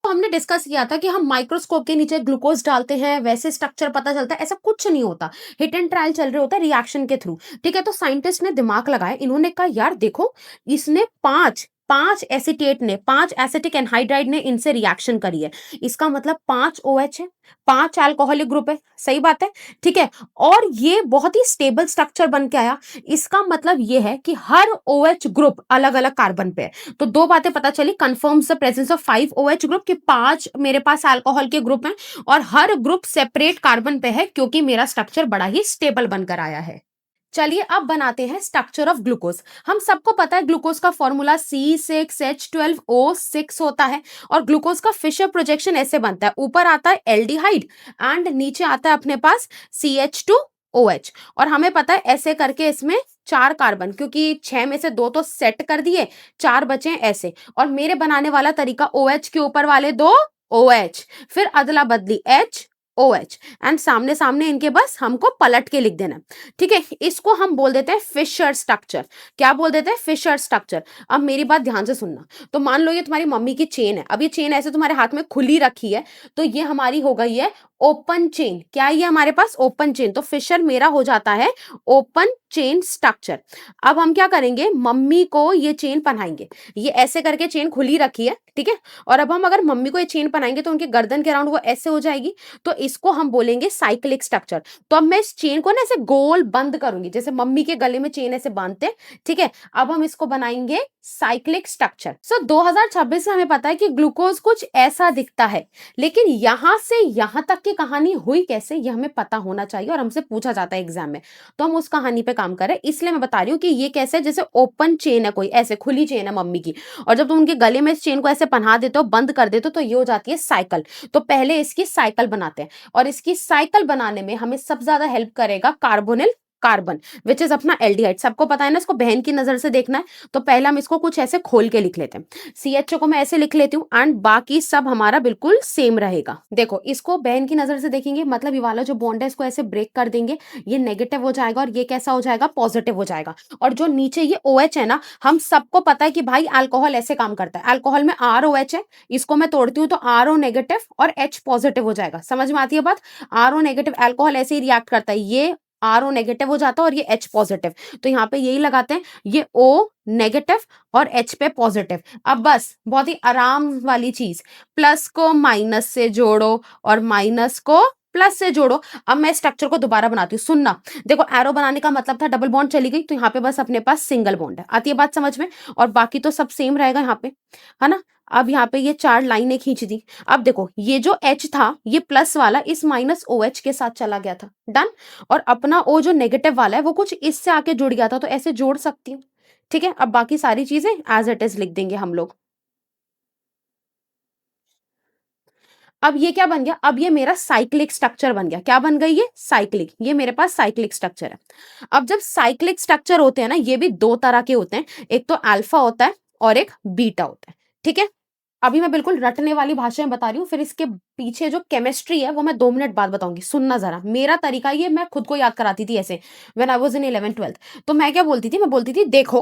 तो हमने डिस्कस किया था कि हम माइक्रोस्कोप के नीचे ग्लूकोज डालते हैं, वैसे स्ट्रक्चर पता चलता है, ऐसा कुछ नहीं होता। हिट एंड ट्रायल चल रहे होता है रिएक्शन के थ्रू। ठीक है, तो साइंटिस्ट ने दिमाग लगाया, इन्होंने कहा यार देखो, इसने पांच पांच एसीटेट ने, 5 एसिटिक एनहाइड्राइड ने इनसे रिएक्शन करी है। इसका मतलब 5 OH है, 5 अल्कोहलिक ग्रुप है। सही बात है, ठीक है। और ये बहुत ही स्टेबल स्ट्रक्चर बन के आया। इसका मतलब ये है कि हर OH ग्रुप अलग अलग कार्बन पे है। तो दो बातें पता चली, confirms the presence of 5 OH group, कि 5 मेरे पास अल्कोहल के ग्रुप हैं और हर ग्रुप सेपरेट कार्बन पे है क्योंकि मेरा स्ट्रक्चर बड़ा ही स्टेबल बनकर आया है। चलिए अब बनाते हैं स्ट्रक्चर ऑफ ग्लूकोज। हम सबको पता है ग्लूकोज का फॉर्मूला C6H12O6 होता है और ग्लूकोज का फिशर प्रोजेक्शन ऐसे बनता है, ऊपर आता है एल्डिहाइड एंड नीचे आता है अपने पास CH2OH। और हमें पता है ऐसे करके इसमें 4 कार्बन, क्योंकि 6 में से 2 तो सेट कर दिए, 4 बचे ऐसे। और मेरे बनाने वाला तरीका OH के ऊपर वाले 2 OH, फिर अदला बदली HOH एंड सामने सामने इनके बस हमको पलट के लिख देना। ठीक है, इसको हम बोल देते हैं फिशर स्ट्रक्चर। क्या बोल देते हैं? Fischer structure. अब मेरी बात ध्यान से सुनना। तो मान लो ये तुम्हारी मम्मी की चेन है, अब ये चेन ऐसे तुम्हारे हाथ में खुली रखी है, तो ये हमारी हो गई है ओपन चेन। क्या है ये हमारे पास? Open chain. तो फिशर मेरा हो जाता है ओपन चेन स्ट्रक्चर। अब हम क्या करेंगे, मम्मी को ये चेन पहनाएंगे। ये ऐसे करके चेन खुली रखी है, ठीक है। और अब हम अगर मम्मी को ये चेन पहनाएंगे तो उनके गर्दन के अराउंड वो ऐसे हो जाएगी, तो इसको हम बोलेंगे साइक्लिक स्ट्रक्चर। तो अब मैं इस चेन को ना ऐसे गोल बंद करूंगी, जैसे मम्मी के गले में चेन ऐसे बांधते हैं, ठीक है। अब हम इसको बनाएंगे साइक्लिक स्ट्रक्चर। सो 2026 में हमें पता है कि ग्लूकोज कुछ ऐसा दिखता है, लेकिन यहां से यहां तक की कहानी हुई कैसे ये हमें पता होना चाहिए और हमसे पूछा जाता है एग्जाम में, तो हम उस कहानी पे काम करें। इसलिए मैं बता रही हूँ कि ये कैसे, जैसे ओपन चेन है, कोई ऐसे खुली चेन है मम्मी की, और जब तुम उनके गले में इस चेन को ऐसे पहना देते हो, बंद कर देते हो, तो ये हो जाती है साइकिल। तो पहले इसकी साइकिल बनाते हैं, और इसकी साइकिल बनाने में हमें सबसे ज्यादा हेल्प करेगा कार्बोनिल कार्बन, विच इज अपना एल्डिहाइड। सबको पता है ना, इसको बहन की नजर से देखना है, तो पहले हम इसको कुछ ऐसे खोल के लिख लेते हैं। CHO को मैं ऐसे लिख लेती हूँ, एंड बाकी सब हमारा बिल्कुल सेम रहेगा। देखो, इसको बहन की नजर से देखेंगे, मतलब ये वाला जो बॉन्ड है इसको ऐसे ब्रेक कर देंगे, ये नेगेटिव हो जाएगा, और ये कैसा हो जाएगा, पॉजिटिव हो जाएगा। और जो नीचे ये OH है ना, हम सबको पता है कि भाई अल्कोहल ऐसे काम करता है। अल्कोहल में ROH है, इसको मैं तोड़ती हूँ तो RO नेगेटिव और H पॉजिटिव हो जाएगा। समझ में आती है बात? RO नेगेटिव अल्कोहल ऐसे ही रिएक्ट करता है, ये RO नेगेटिव हो जाता है और ये H पॉजिटिव। तो यहाँ पे यही लगाते हैं, ये O नेगेटिव और H पे पॉजिटिव। अब बस बहुत ही आराम वाली चीज, प्लस को माइनस से जोड़ो और माइनस को प्लस से जोड़ो। अब मैं स्ट्रक्चर को दोबारा बनाती हूँ, सुनना। देखो, एरो बनाने का मतलब था डबल बॉन्ड, चली गई, तो यहाँ पे बस अपने पास सिंगल बॉन्ड है। आती है बात समझ में? और बाकी तो सब सेम रहेगा यहाँ पे, है ना। अब यहाँ पे ये 4 लाइनें खींच दी। अब देखो, ये जो H था, ये प्लस वाला इस माइनस OH के साथ चला गया था, डन। और अपना O जो नेगेटिव वाला है वो कुछ इससे आके जुड़ गया था, तो ऐसे जोड़ सकती हूँ। ठीक है, अब बाकी सारी चीजें एज इट इज लिख देंगे हम लोग। अब ये क्या बन गया, अब ये मेरा साइक्लिक स्ट्रक्चर बन गया। क्या बन गई ये? साइक्लिक। ये मेरे पास साइक्लिक स्ट्रक्चर है। अब जब साइक्लिक स्ट्रक्चर होते हैं ना, ये भी दो तरह के होते हैं, एक तो अल्फा होता है और एक बीटा होता है। ठीक है, अभी मैं बिल्कुल रटने वाली भाषा में बता रही हूँ, फिर इसके पीछे जो केमिस्ट्री है वो मैं 2 मिनट बाद बताऊंगी। सुनना जरा, मेरा तरीका ये, मैं खुद को याद कराती थी ऐसे when I was in 11th 12th। तो मैं क्या बोलती थी, मैं बोलती थी देखो,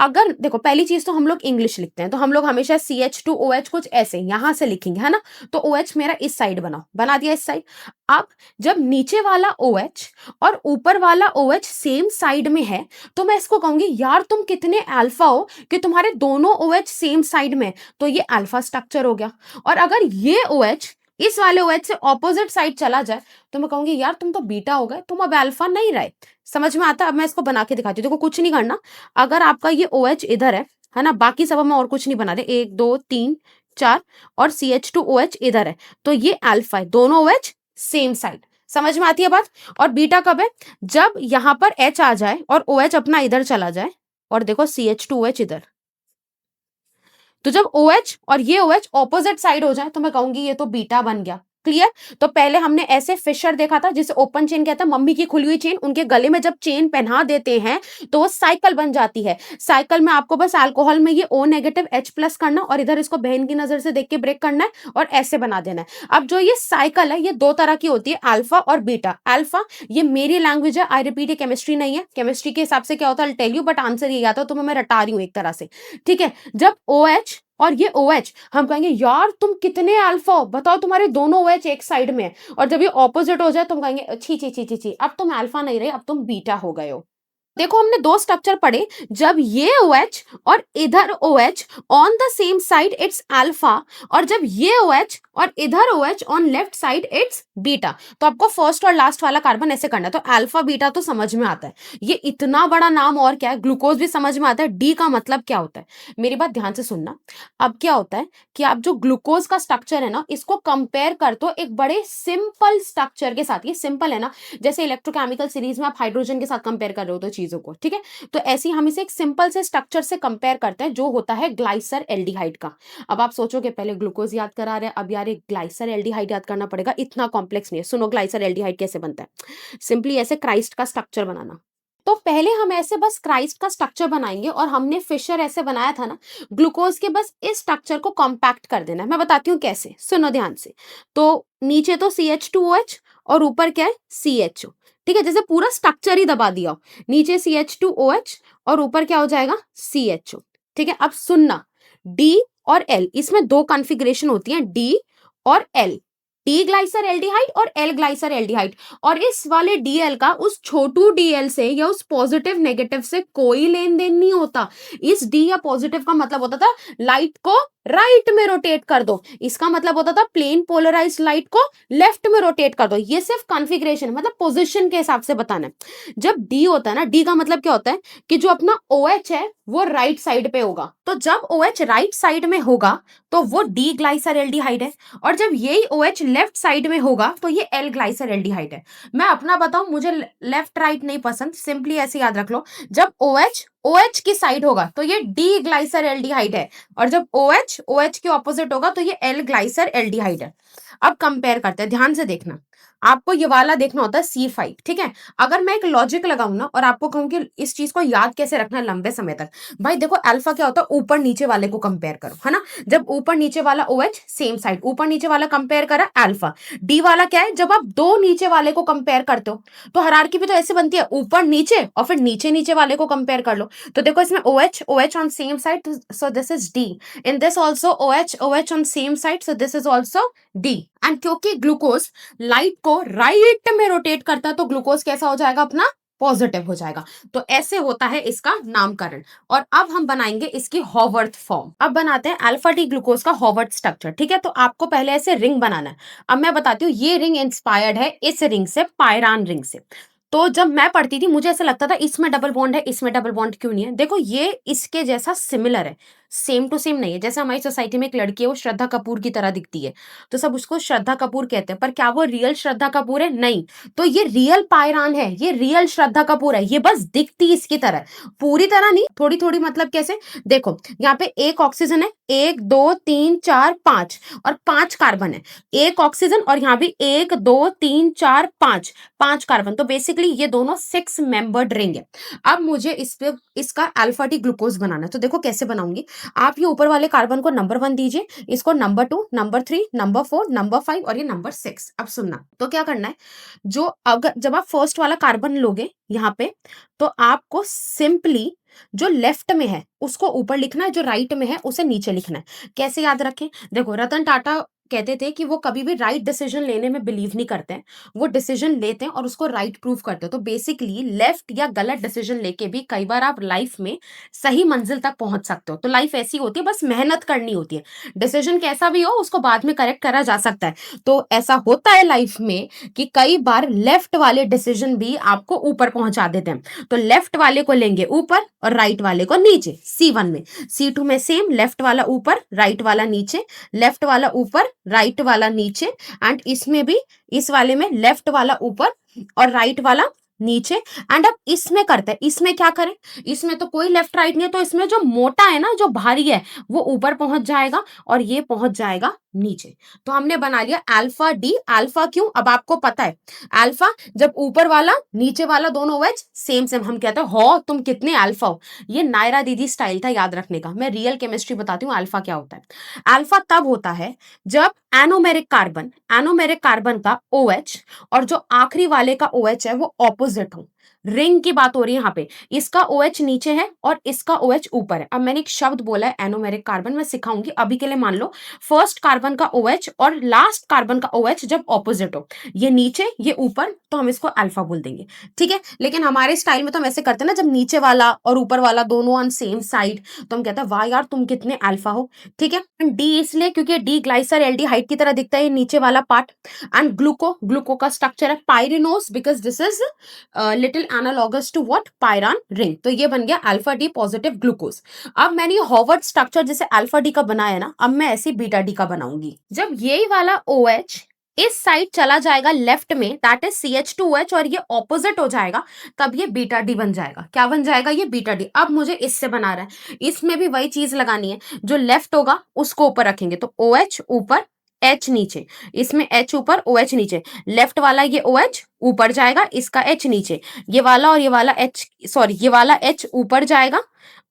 अगर देखो, पहली चीज तो हम लोग इंग्लिश लिखते हैं, तो हम लोग हमेशा CH2OH कुछ ऐसे यहां से लिखेंगे, है ना। तो OH मेरा इस साइड बनाओ, बना दिया इस साइड। अब जब नीचे वाला OH और ऊपर वाला OH सेम साइड में है, तो मैं इसको कहूंगी यार तुम कितने अल्फा हो कि तुम्हारे दोनों OH सेम साइड में, तो ये अल्फा स्ट्रक्चर हो गया। और अगर ये OH इस वाले OH से ऑपोजिट साइड चला जाए, तो मैं कहूंगी यार तुम तो बीटा हो गए, तुम अब अल्फा नहीं रहे। समझ में आता है? अब मैं इसको बना के दिखाती हूँ। देखो, कुछ नहीं करना, अगर आपका ये OH इधर है ना, बाकी सब मैं और कुछ नहीं बना रहे, 1 2 3 4, और CH2OH इधर है, तो ये अल्फा है, दोनों OH सेम साइड। समझ में आती है बात? और बीटा कब है? जब यहां पर H आ जाए और OH अपना इधर चला जाए, और देखो CH2OH इधर, तो जब OH और ये OH ऑपोजिट साइड हो जाए, तो मैं कहूंगी ये तो बीटा बन गया। क्लियर? तो पहले हमने ऐसे फिशर देखा था, जिसे ओपन चेन कहता है, मम्मी की खुली हुई चेन, उनके गले में जब चेन पहना देते हैं तो वो साइकिल बन जाती है। साइकिल में आपको बस अल्कोहल में ये O नेगेटिव H प्लस करना, और इधर इसको बहन की नजर से देख के ब्रेक करना है, और ऐसे बना देना है। अब जो ये साइकिल है, ये दो तरह की होती है, अल्फा और बीटा। अल्फा, ये मेरी लैंग्वेज है, आई रिपीट, ये केमिस्ट्री नहीं है। केमिस्ट्री के हिसाब से क्या होता है, I tell you, but answer ये आता है, तो मैं रटा रही हूँ एक तरह से। ठीक है, जब OH और ये OH, हम कहेंगे यार तुम कितने अल्फा हो, बताओ तुम्हारे दोनों OH एक साइड में है। और जब ये ऑपोजिट हो जाए, तुम कहेंगे छी छी छी छी छी, अब तुम अल्फा नहीं रहे, अब तुम बीटा हो गए हो। देखो, हमने दो स्ट्रक्चर पढ़े, जब ये OH और इधर OH on the same side it's alpha, और जब ये OH और इधर OH on left side it's beta. तो आपको फर्स्ट और लास्ट वाला कार्बन ऐसे करना है। तो अल्फा बीटा तो समझ में आता है, ये इतना बड़ा नाम और क्या है, ग्लूकोज भी समझ में आता है। डी का मतलब क्या होता है, मेरी बात ध्यान से सुनना। अब क्या होता है कि आप जो ग्लूकोज का स्ट्रक्चर है ना, इसको कंपेयर कर दो एक बड़े सिंपल स्ट्रक्चर के साथ। ये सिंपल है ना, जैसे इलेक्ट्रोकेमिकल सीरीज में आप हाइड्रोजन के साथ कंपेयर कर रहे हो तो चीजों को, ठीक है। तो ऐसे ही हम इसे एक सिंपल से स्ट्रक्चर से कंपेयर करते हैं, जो होता है ग्लाइसर एल्डिहाइड का। अब आप सोचोगे पहले ग्लूकोज याद करा रहे हैं, अब यार एक ग्लाइसर एल्डिहाइड याद करना पड़ेगा, इतना कॉम्प्लेक्स नहीं है। सुनो, ग्लाइसर एल्डिहाइड कैसे बनता है, सिंपली ऐसे क्राइस्ट का स्ट्रक्चर बनाना। तो पहले हम ऐसे बस क्राइस्ट का स्ट्रक्चर बनाएंगे, और हमने फिशर ऐसे बनाया था ना, ग्लूकोज के बस इस स्ट्रक्चर को कॉम्पैक्ट कर देना है। मैं बताती हूँ कैसे, सुनो ध्यान से। तो नीचे तो CH2OH और ऊपर क्या है, CHO। ठीक है, जैसे पूरा स्ट्रक्चर ही दबा दिया हो, नीचे CH2OH और ऊपर क्या हो जाएगा, CHO। ठीक है, अब सुनना, D और L, इसमें दो कॉन्फ़िगरेशन होती है, D और L, डी ग्लाइसर एल्डिहाइड और एल ग्लाइसर एल्डिहाइड। और इस वाले डीएल का उस छोटू डीएल से या उस पॉजिटिव नेगेटिव से कोई लेन देन नहीं होता। इस डी या पॉजिटिव का मतलब होता था लाइट को राइट में रोटेट कर दो। इसका मतलब होता था प्लेन पोलराइज्ड लाइट को लेफ्ट में रोटेट कर दो। ये सिर्फ कॉन्फ़िगरेशन मतलब पोजीशन के हिसाब से बताना है। जब डी होता है ना, डी का मतलब क्या होता है कि जो अपना OH है वो राइट साइड पे होगा। तो जब OH राइट साइड में होगा तो वो डी ग्लाइसरएल्डिहाइड है, और जब यही OH लेफ्ट साइड में होगा तो ये एल ग्लाइसरएल्डिहाइड है। मैं अपना बताऊं, मुझे लेफ्ट राइट नहीं पसंद, सिंपली ऐसे याद रख लो। जब OH की साइड होगा तो ये डी ग्लाइसरएल्डिहाइड है, और जब OH के ऑपोजिट होगा तो ये एल ग्लाइसर एल्डिहाइड है। अब कंपेयर करते हैं, ध्यान से देखना। आपको ये वाला देखना होता है C5, ठीक है। अगर मैं एक लॉजिक लगाऊं ना और आपको कहूं कि इस चीज को याद कैसे रखना है लंबे समय तक, भाई देखो अल्फा क्या होता है, ऊपर नीचे वाले को कंपेयर करो, है ना। जब ऊपर नीचे वाला OH सेम साइड, ऊपर नीचे वाला कंपेयर करा अल्फा। डी वाला क्या है, जब आप दो नीचे वाले को कंपेयर करते हो तो हायरार्की भी तो ऐसे बनती है, ऊपर नीचे और फिर नीचे नीचे वाले को कंपेयर कर लो। तो देखो इसमें OH on same side, so this is D. In this also OH on same side, so this is also D. And क्योंकि ग्लूकोज लाइट को राइट में रोटेट करता है तो ग्लूकोज कैसा हो जाएगा अपना, पॉजिटिव हो जाएगा। तो ऐसे होता है इसका नामकरण। और अब हम बनाएंगे इसकी हॉवर्थ फॉर्म। अब बनाते हैं अल्फा डी ग्लूकोज का हॉवर्थ स्ट्रक्चर, ठीक है। तो आपको पहले ऐसे रिंग बनाना है। अब मैं बताती हूँ, ये रिंग इंस्पायर्ड है इस रिंग से, पायरान रिंग से। तो जब मैं पढ़ती थी मुझे ऐसा लगता था इसमें डबल बॉन्ड है, इसमें डबल बॉन्ड क्यों नहीं है। देखो ये इसके जैसा सिमिलर है, सेम टू सेम नहीं है। जैसे हमारी सोसाइटी में एक लड़की है, वो श्रद्धा कपूर की तरह दिखती है, तो सब उसको श्रद्धा कपूर कहते हैं, पर क्या वो रियल श्रद्धा कपूर है, नहीं। तो ये रियल पायरान है, ये रियल श्रद्धा कपूर है, ये बस दिखती इसकी तरह है, पूरी तरह नहीं, थोड़ी थोड़ी। मतलब कैसे, देखो यहाँ पे एक ऑक्सीजन है, 1 2 3 4 5, और 5 कार्बन है। एक ऑक्सीजन और यहाँ भी 1 2 3 4 5, 5 कार्बन। तो बेसिकली ये दोनों 6 मेंबर्ड रिंग है। अब मुझे इस पे इसका अल्फा डी ग्लूकोज बनाना है। तो देखो कैसे बनाऊंगी। आप ये ऊपर वाले कार्बन को नंबर 1 दीजिए, इसको नंबर 2, नंबर 3, नंबर 4, नंबर 5 और ये नंबर 6। अब सुनना, तो क्या करना है, जो अगर जब आप फर्स्ट वाला कार्बन लोगे यहाँ पे, तो आपको सिंपली जो लेफ्ट में है उसको ऊपर लिखना है, जो राइट में है उसे नीचे लिखना है। कैसे याद रखें, देखो रतन टाटा कहते थे कि वो कभी भी राइट डिसीजन लेने में बिलीव नहीं करते हैं, वो डिसीजन लेते हैं और उसको राइट प्रूव करते हैं। तो बेसिकली लेफ्ट या गलत डिसीजन लेके भी कई बार आप लाइफ में सही मंजिल तक पहुंच सकते हो। तो लाइफ ऐसी होती है, बस मेहनत करनी होती है। डिसीजन कैसा भी हो उसको बाद में करेक्ट करा जा सकता है। तो ऐसा होता है लाइफ में कि कई बार लेफ्ट वाले डिसीजन भी आपको ऊपर पहुंचा देते हैं। तो लेफ्ट वाले को लेंगे ऊपर और राइट वाले को नीचे। C1 में, C2 में सेम, लेफ्ट वाला ऊपर राइट वाला नीचे, लेफ्ट वाला ऊपर राइट वाला नीचे। एंड इसमें भी, इस वाले में लेफ्ट वाला ऊपर और राइट वाला नीचे। एंड अब इसमें करते हैं, इसमें क्या करें, इसमें तो कोई लेफ्ट राइट नहीं है, तो इसमें जो मोटा है ना, जो भारी है, वो ऊपर पहुंच जाएगा और ये पहुंच जाएगा नीचे। तो हमने बना लिया अल्फा डी। अल्फा क्यों, अब आपको पता है, अल्फा जब ऊपर वाला नीचे वाला दोनों OH सेम सेम, हम कहते हैं हो तुम कितने अल्फा हो। ये नायरा दीदी स्टाइल था याद रखने का। मैं रियल केमिस्ट्री बताती हूँ अल्फा क्या होता है। अल्फा तब होता है जब एनोमेरिक कार्बन का OH और जो आखिरी वाले का OH है वो ऑपोजिट हो। रिंग की बात हो रही है यहाँ पे, इसका OH नीचे है और इसका OH ऊपर है। अब मैंने एक शब्द बोला है एनोमेरिक कार्बन, मैं सिखाऊंगी, अभी के लिए मान लो फर्स्ट कार्बन का OH और लास्ट कार्बन का OH जब ऑपोजिट हो, ये नीचे ये ऊपर, तो हम इसको अल्फा बोल देंगे, ठीक है। लेकिन हमारे स्टाइल में तो हम ऐसे करते हैं ना, जब नीचे वाला और ऊपर वाला दोनों ऑन सेम साइड, तो हम कहते हैं वाह यार तुम कितने अल्फा हो, ठीक है। डी इसलिए क्योंकि डी ग्लाइसर एल्डिहाइड की तरह दिखता है ये नीचे वाला पार्ट। एंड ग्लूको का स्ट्रक्चर है pyranose, because this is little analogous to what, pyran ring. तो ये बन गया अल्फा डी पॉजिटिव ग्लूकोज। अब मैंने हॉवर्ड स्ट्रक्चर जैसे अल्फा डी का बनाया ना, अब मैं ऐसे बीटा डी का बनाऊंगी। जब यही वाला OH इस साइड चला जाएगा लेफ्ट में, दैट इज CH2OH, और ये ऑपोजिट हो जाएगा, तब ये बीटा डी बन जाएगा। क्या बन जाएगा, ये बीटा डी। अब मुझे इससे बना रहा है, इसमें भी वही चीज लगानी है, जो लेफ्ट होगा उसको ऊपर रखेंगे, तो OH ऊपर H नीचे, इसमें H ऊपर OH नीचे, लेफ्ट वाला ये OH ऊपर जाएगा, इसका H नीचे, ये वाला और ये वाला H, सॉरी ये वाला H ऊपर जाएगा,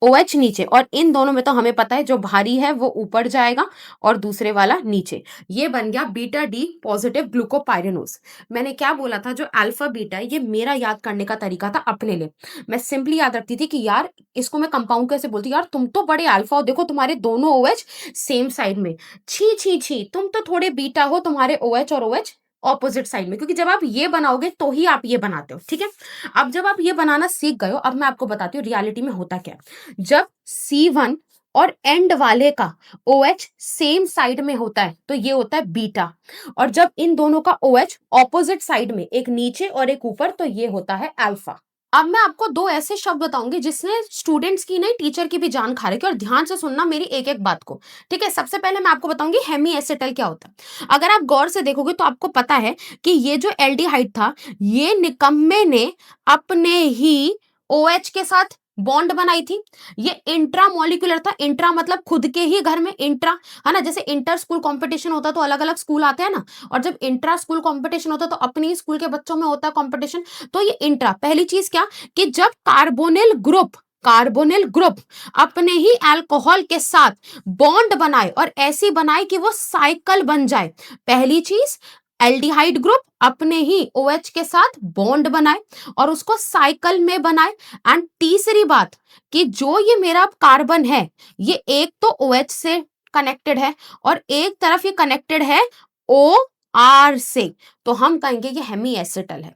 OH नीचे, और इन दोनों में तो हमें पता है जो भारी है वो ऊपर जाएगा और दूसरे वाला नीचे। ये बन गया बीटा डी पॉजिटिव ग्लूकोपाइरेनोस। मैंने क्या बोला था, जो अल्फा बीटा है, ये मेरा याद करने का तरीका था अपने लिए। मैं सिंपली याद रखती थी कि यार इसको मैं कंपाउंड कैसे बोलती, यार तुम तो बड़े अल्फा हो, देखो तुम्हारे दोनों OH सेम साइड में, छी छी छी तुम तो थोड़े बीटा हो, तुम्हारे OH और OH ऑपोजिट साइड में। क्योंकि जब आप ये बनाओगे तो ही आप ये बनाते हो, ठीक है। अब जब आप ये बनाना सीख गए हो, अब मैं आपको बताती हूँ रियलिटी में होता क्या है। जब C1 और एंड वाले का OH सेम साइड में होता है तो ये होता है बीटा, और जब इन दोनों का OH ऑपोजिट साइड में, एक नीचे और एक ऊपर, तो ये होता है अल्फा। अब मैं आपको दो ऐसे शब्द बताऊंगी जिसने स्टूडेंट्स की नहीं टीचर की भी जान खा रखी है, और ध्यान से सुनना मेरी एक एक बात को, ठीक है। सबसे पहले मैं आपको बताऊंगी हेमी एसिटल क्या होता है। अगर आप गौर से देखोगे तो आपको पता है कि ये जो एल्डिहाइड था, ये निकम्मे ने अपने ही OH के साथ बॉन्ड बनाई थी। ये इंट्रा मॉलिक्यूलर था, इंट्रा मतलब खुद के ही घर में, इंट्रा है ना, जैसे इंटर स्कूल कंपटीशन होता है तो अलग अलग स्कूल आते हैं ना, और जब इंट्रा स्कूल कंपटीशन होता है तो अपने ही स्कूल के बच्चों में होता है कंपटीशन। तो ये इंट्रा, पहली चीज क्या कि जब कार्बोनिल ग्रुप अपने ही अल्कोहल के साथ बॉन्ड बनाए और ऐसी बनाए कि वो साइकिल बन जाए। पहली चीज, एल्डिहाइड ग्रुप अपने ही OH के साथ बॉन्ड बनाए और उसको साइकिल में बनाए। एंड तीसरी बात कि जो ये मेरा कार्बन है, ये एक तो OH से कनेक्टेड है और एक तरफ ये कनेक्टेड है OR से, तो हम कहेंगे ये हेमी एसिटल है।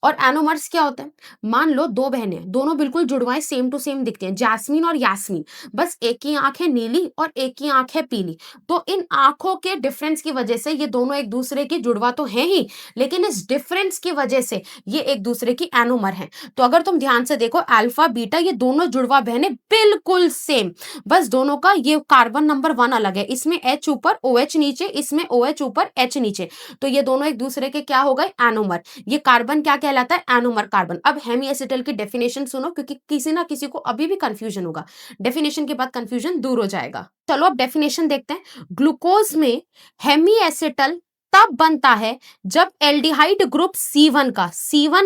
और एनोमर्स क्या होता है? मान लो दो बहनें, दोनों बिल्कुल जुड़वाएं, सेम टू सेम दिखते हैं, जैस्मीन और यास्मीन, बस एक की आंख है नीली और एक की आंख है पीली। तो इन आंखों के डिफरेंस की वजह से ये दोनों एक दूसरे की जुड़वा तो है ही, लेकिन इस डिफरेंस की वजह से ये एक दूसरे की एनोमर है। तो अगर तुम ध्यान से देखो, अल्फा बीटा ये दोनों जुड़वा बहनें बिल्कुल सेम, बस दोनों का ये कार्बन नंबर 1 अलग है, इसमें H ऊपर OH नीचे, इसमें OH ऊपर H नीचे, तो ये दोनों एक दूसरे के क्या हो गए? एनोमर। ये कार्बन क्या कहलाता है? Anomer carbon. अब हेमी एसिटल की डेफिनेशन सुनो, क्योंकि किसी ना किसी को अभी भी कंफ्यूजन होगा, डेफिनेशन के बाद कंफ्यूजन दूर हो जाएगा। चलो अब डेफिनेशन देखते हैं। ग्लूकोज में हेमी एसिटल तब बनता है जब एल्डिहाइड ग्रुप C1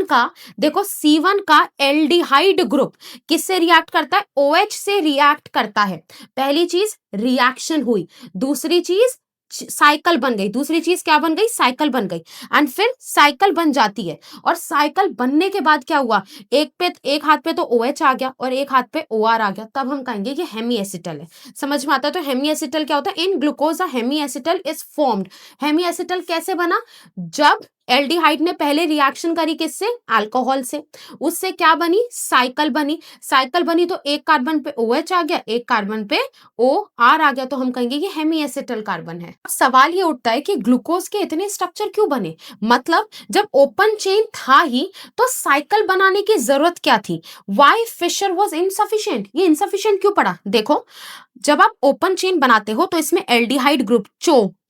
का देखो, C1 का एल्डिहाइड ग्रुप किससे रिएक्ट करता है? OH से रिएक्ट करता है। पहली चीज रिएक्शन हुई, दूसरी चीज साइकिल बन गई, दूसरी चीज क्या बन गई? साइकिल बन गई। एंड फिर साइकिल बन जाती है, और साइकिल बनने के बाद क्या हुआ? एक हाथ पे तो OH आ गया और एक हाथ पे OR आ गया, तब हम कहेंगे ये हेमी एसिटल है। समझ में आता है? तो हेमी एसिटल क्या होता है? In glucose hemi acetal is formed. Hemi acetal कैसे बना? जब एल्डिहाइड ने पहले रिएक्शन करी किससे? अल्कोहल से, उससे क्या बनी? साइकिल बनी। साइकिल बनी तो एक कार्बन पे OH आ गया, एक कार्बन पे OR आ गया, तो हम कहेंगे ये हेमी एसिटल कार्बन है। अब सवाल ये उठता है कि ग्लूकोज के इतने स्ट्रक्चर क्यों बने? मतलब जब ओपन चेन था ही तो साइकिल बनाने की जरूरत क्या थी? Why Fischer was insufficient? ये इनसफिशियंट क्यों पड़ा? देखो, जब आप ओपन चेन बनाते हो तो इसमें एल्डिहाइड ग्रुप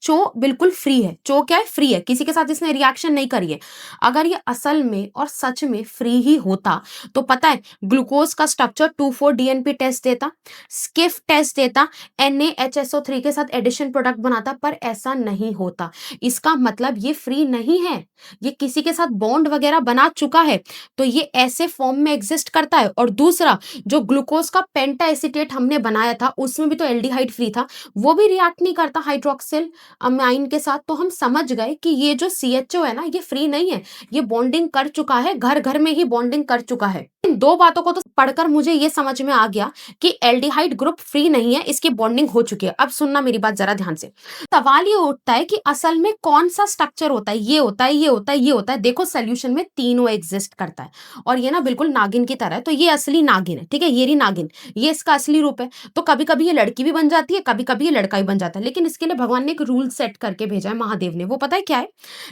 चो बिल्कुल फ्री है। चो क्या है? फ्री है, किसी के साथ इसने रिएक्शन नहीं करी है। अगर ये असल में और सच में फ्री ही होता तो पता है ग्लूकोज का स्ट्रक्चर 2,4-DNP टेस्ट देता, स्किफ टेस्ट देता, NaHSO3 के साथ एडिशन प्रोडक्ट बनाता, पर ऐसा नहीं होता। इसका मतलब ये फ्री नहीं है, ये किसी के साथ बॉन्ड वगैरह बना चुका है, तो ये ऐसे फॉर्म में एग्जिस्ट करता है। और दूसरा, जो ग्लूकोज का पेंटा एसीटेट हमने बनाया था उसमें भी तो एल्डिहाइड फ्री था, वो भी रिएक्ट नहीं करता हाइड्रोक्सिल अमाइन के साथ। तो हम समझ गए कि ये जो CHO है ना, ये फ्री नहीं है, ये बॉन्डिंग कर चुका है, घर घर में ही बॉन्डिंग कर चुका है। इन दो बातों को तो पढ़कर मुझे ये समझ में आ गया कि एल्डिहाइड ग्रुप फ्री नहीं है, इसकी बॉन्डिंग हो चुकी है। अब सुनना मेरी बात जरा ध्यान से। सवाल ये उठता है कि असल में कौन सा स्ट्रक्चर होता है? ये होता है, ये होता है, ये होता है। देखो सोल्यूशन में तीनों एग्जिस्ट करता है, और ये ना बिल्कुल नागिन की तरह है। तो ये असली नागिन है, ठीक है, ये रही नागिन, ये इसका असली रूप है। तो कभी कभी ये लड़की भी बन जाती है, कभी कभी ये लड़का भी बन जाता है, लेकिन इसके लिए भगवान ने एक रूल सेट करके भेजा है महादेव ने। वो पता है क्या है?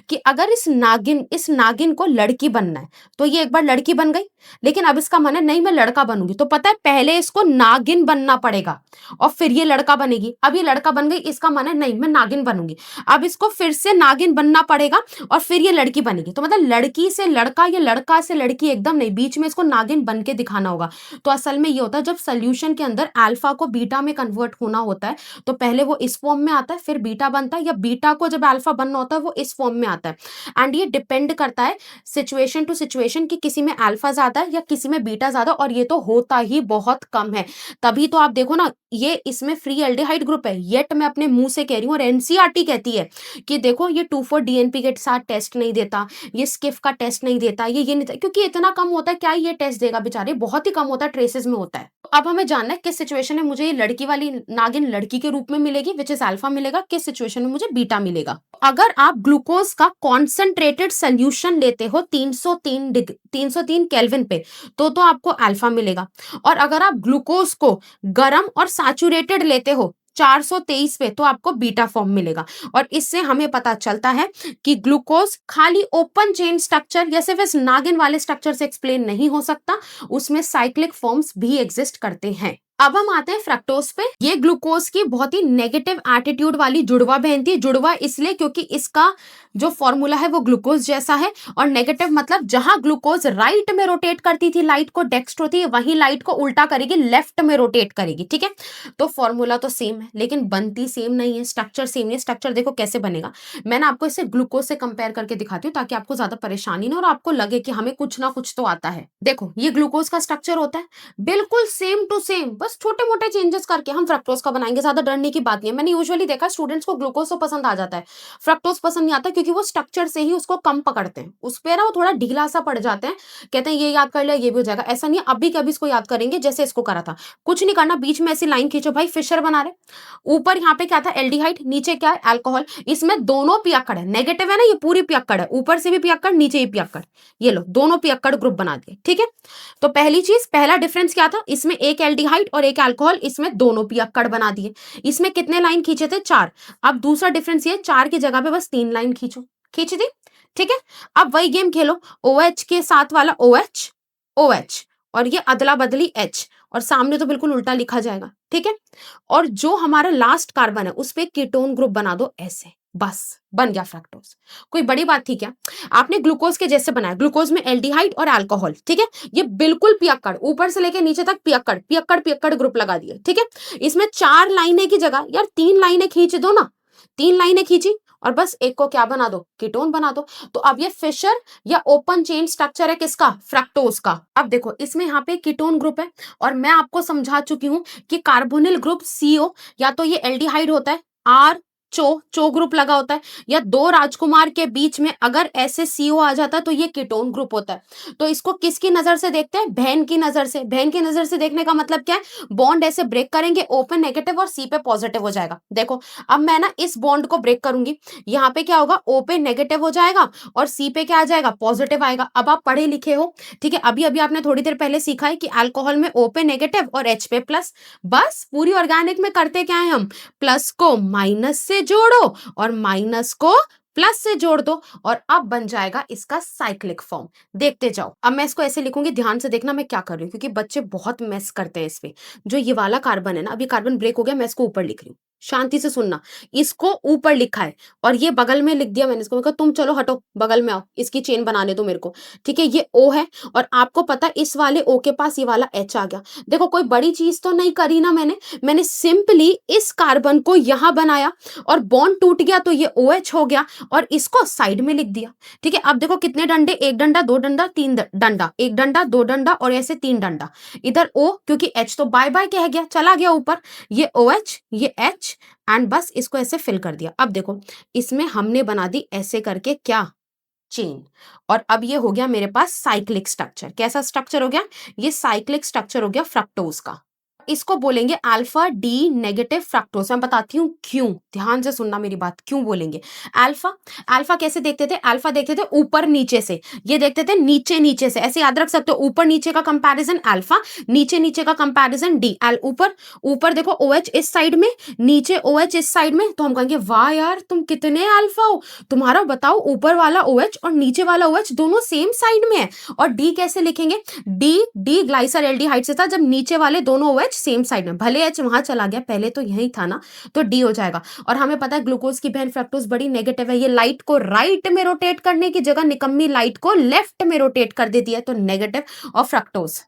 कि अगर इस नागिन को लड़की बनना है तो ये एक बार लड़की बन गई, लेकिन अब इसका मन है नहीं मैं लड़का बनूंगी, तो पता है पहले इसको नागिन बनना पड़ेगा और फिर ये लड़का बनेगी। अब ये लड़का बन गई, इसका मन है नहीं मैं नागिन बनूंगी, अब इसको फिर से नागिन बनना पड़ेगा और फिर ये लड़की बनेगी। तो मतलब लड़की से लड़का या लड़का से लड़की एकदम नहीं, बीच में इसको नागिन बन के दिखाना होगा। तो असल में ये होता है जब सोल्यूशन के अंदर अल्फा को बीटा में कन्वर्ट होना होता है तो पहले वो इस फॉर्म में आता है, फिर बीटा बनता है, या बीटा को जब अल्फा बनना होता है वो इस फॉर्म में आता है। एंड ये डिपेंड करता है सिचुएशन टू सिचुएशन कि किसी में अल्फा ज्यादा है या किसी में बीटा ज्यादा, और ये तो होता ही बहुत कम है। तभी तो आप देखो ना, ये इसमें फ्री एल्डिहाइड ग्रुप है, येट मैं अपने मुंह से कह रही हूँ, और एनसीईआरटी कहती है कि देखो ये 2,4-DNP के साथ टेस्ट नहीं देता, ये स्किफ का टेस्ट नहीं देता, ये नहीं देता, क्योंकि इतना कम होता है। क्या ये टेस्ट देगा? बेचारे बहुत ही कम होता है, ट्रेसेस में होता है। अब हमें जानना है किस सिचुएशन में मुझे ये लड़की वाली नागिन लड़की के रूप में मिलेगी, विच इज अल्फा मिलेगा, किस सिचुएशन सिचुएशन में मुझे बीटा मिलेगा। अगर आप ग्लूकोज का कॉन्सेंट्रेटेड सोल्यूशन लेते हो 303 केल्विन पे तो आपको अल्फा मिलेगा। और अगर आप ग्लूकोज को गरम और सैचुरेटेड लेते हो 423 पे तो आपको बीटा फॉर्म मिलेगा। और इससे हमें पता चलता है कि ग्लूकोज खाली ओपन चेन स्ट्रक्चर या सिर्फ इस नागिन वाले स्ट्रक्चर से एक्सप्लेन नहीं हो सकता, उसमें साइक्लिक फॉर्म्स भी एग्जिस्ट करते हैं। अब हम आते हैं फ्रक्टोज पे। ये ग्लूकोज की बहुत ही नेगेटिव एटीट्यूड वाली जुड़वा बहन थी। जुड़वा इसलिए क्योंकि इसका जो फॉर्मूला है वो ग्लूकोज जैसा है, और नेगेटिव मतलब जहां ग्लूकोज राइट में रोटेट करती थी लाइट को, डेक्स्ट्रो थी, वहीं लाइट को उल्टा करेगी, लेफ्ट में रोटेट करेगी। ठीक है, तो फॉर्मूला तो सेम है लेकिन बनती सेम नहीं है, स्ट्रक्चर सेम नहीं है। स्ट्रक्चर देखो कैसे बनेगा, मैं ना आपको इसे ग्लूकोज से कंपेयर करके दिखाती हूँ ताकि आपको ज्यादा परेशानी ना और आपको लगे कि हमें कुछ ना कुछ तो आता है। देखो ये ग्लूकोज का स्ट्रक्चर होता है बिल्कुल सेम टू सेम, बस छोटे मोटे चेंजेस करके हम फ्रक्टोज का बनाएंगे। ज्यादा डरने की बात नहीं है। मैंने यूजुअली देखा स्टूडेंट्स को ग्लूकोज तो पसंद आ जाता है, फ्रक्टोज पसंद नहीं आता, क्योंकि वो स्ट्रक्चर से ही उसको कम पकड़ते हैं, उस पे ना वो थोड़ा ढीला सा पड़ जाते हैं। कहते हैं ये याद कर लिया ये भी हो जाएगा। ऐसा नहीं है, अभी कभी इसको याद करेंगे जैसे इसको करा था। कुछ नहीं करना, बीच में ऐसी लाइन खींचो भाई, फिशर बना रहे। ऊपर यहाँ पे क्या था, एल्डिहाइड, नीचे क्या है, अल्कोहल। इसमें दोनों पियक्कड़ है, नेगेटिव है ना, ये पूरी पियक्कड़ है, ऊपर से भी पियक्कड़ नीचे ही पियक्कड़। ये लो दोनों पियक्कड़ ग्रुप बना दिए। ठीक है, तो पहली चीज, पहला डिफरेंस क्या था, इसमें एक एल्डिहाइड और एक अल्कोहल, इसमें दोनों पियक्कड़ बना दिए। इसमें कितने लाइन खींचे थे, 4। अब दूसरा डिफरेंस ये, 4 की जगह पे बस 3 लाइन खींचो, खींच दी। ठीक है, अब वही गेम खेलो, OH के साथ वाला OH OH, और ये अदला बदली H, और सामने तो बिल्कुल उल्टा लिखा जाएगा। ठीक है, और जो हमारा लास्ट कार्बन है उस पे कीटोन ग्रुप बना दो ऐसे, बस बन गया फ्रक्टोज। कोई बड़ी बात थी क्या? आपने ग्लूकोज के जैसे बनाया, ग्लूकोज में एल्डिहाइड और अल्कोहल। ठीक है, ये बिल्कुल पियक्कड़, ऊपर से लेके नीचे तक पियक्कड़ पियक्कड़ पियक्कड़ ग्रुप लगा दिए। ठीक है, इसमें 4 लाइनें की जगह यार 3 लाइनें खींच दो ना, 3 लाइनें खींची और बस एक को क्या बना दो, कीटोन बना दो। तो अब ये फिशर या ओपन चेन स्ट्रक्चर है किसका, फ्रक्टोज का। अब देखो इसमें यहाँ पे कीटोन ग्रुप है, और मैं आपको समझा चुकी हूं कि कार्बोनिल ग्रुप CO या तो ये एल्डिहाइड होता है, आर चो ग्रुप लगा होता है, या 2 राजकुमार के बीच में अगर ऐसे CO आ जाता है तो ये कीटोन ग्रुप होता है। तो इसको किसकी नजर से देखते हैं, बहन की नजर से। बहन की नजर से देखने का मतलब क्या है, बॉन्ड ऐसे ब्रेक करेंगे, ओपन नेगेटिव और C पे पॉजिटिव हो जाएगा। देखो अब मैं ना इस बॉन्ड को ब्रेक करूंगी, यहाँ पे क्या होगा, O पे नेगेटिव हो जाएगा और C पे क्या आ जाएगा, पॉजिटिव आएगा। अब आप पढ़े लिखे हो, ठीक है, अभी अभी आपने थोड़ी देर पहले सीखा है कि अल्कोहल में O पे नेगेटिव और H पे प्लस। बस पूरी ऑर्गेनिक में करते क्या है, हम प्लस को माइनस से जोड़ो और माइनस को प्लस से जोड़ दो, और अब बन जाएगा इसका साइक्लिक फॉर्म। देखते जाओ, अब मैं इसको ऐसे लिखूंगी, ध्यान से देखना मैं क्या कर रही हूँ, क्योंकि बच्चे बहुत मेस करते हैं इस पे। जो ये वाला कार्बन है ना, अभी कार्बन ब्रेक हो गया, मैं इसको ऊपर लिख रही हूँ, शांति से सुनना। इसको ऊपर लिखा है और ये बगल में लिख दिया मैंने इसको, मैं कहा तुम चलो हटो बगल में आओ, इसकी चेन बनाने दो मेरे को। ठीक है, ये O है, और आपको पता इस वाले O के पास ये वाला H आ गया। देखो कोई बड़ी चीज तो नहीं करी ना मैंने सिंपली इस कार्बन को यहां बनाया और बॉन्ड टूट गया तो ये OH हो गया, और इसको साइड में लिख दिया। ठीक है, अब देखो कितने डंडे, 1 डंडा 2 डंडा 3 डंडा, 1 डंडा 2 डंडा और ऐसे 3 डंडा। इधर O, क्योंकि H तो बाय बाय कह गया, चला गया ऊपर, ये OH ये H, एंड बस इसको ऐसे फिल कर दिया। अब देखो इसमें हमने बना दी ऐसे करके क्या, चेन, और अब ये हो गया मेरे पास साइक्लिक स्ट्रक्चर। कैसा स्ट्रक्चर हो गया, ये साइक्लिक स्ट्रक्चर हो गया फ्रक्टोज का। इसको बोलेंगे अल्फा डी नेगेटिव फ्रक्टोज। मैं बताती हूँ क्यों, ध्यान से सुनना मेरी बात, क्यों बोलेंगे अल्फा। अल्फा कैसे देखते थे, अल्फा देखते थे ऊपर नीचे से, ये देखते थे नीचे नीचे से, ऐसे याद रख सकते हो, ऊपर नीचे का कंपैरिजन अल्फा, नीचे नीचे का कंपैरिजन डी। ऊपर ऊपर देखो OH इस साइड में, नीचे OH इस साइड में, तो हम कहेंगे वाह यार तुम कितने अल्फा हो, तुम्हारा बताओ ऊपर वाला OH और नीचे वाला OH दोनों सेम साइड में है। और डी कैसे लिखेंगे, डी ग्लाइसर एल्डिहाइड से था, जब नीचे वाले दोनों OH सेम साइड में, भले H वहां चला गया, पहले तो यही था ना, तो D हो जाएगा। और हमें पता है ग्लूकोज की बहन फ्रक्टोज बड़ी नेगेटिव है, ये लाइट को राइट में रोटेट करने की जगह निकम्मी लाइट को लेफ्ट में रोटेट कर देती है, तो नेगेटिव और फ्रक्टोज।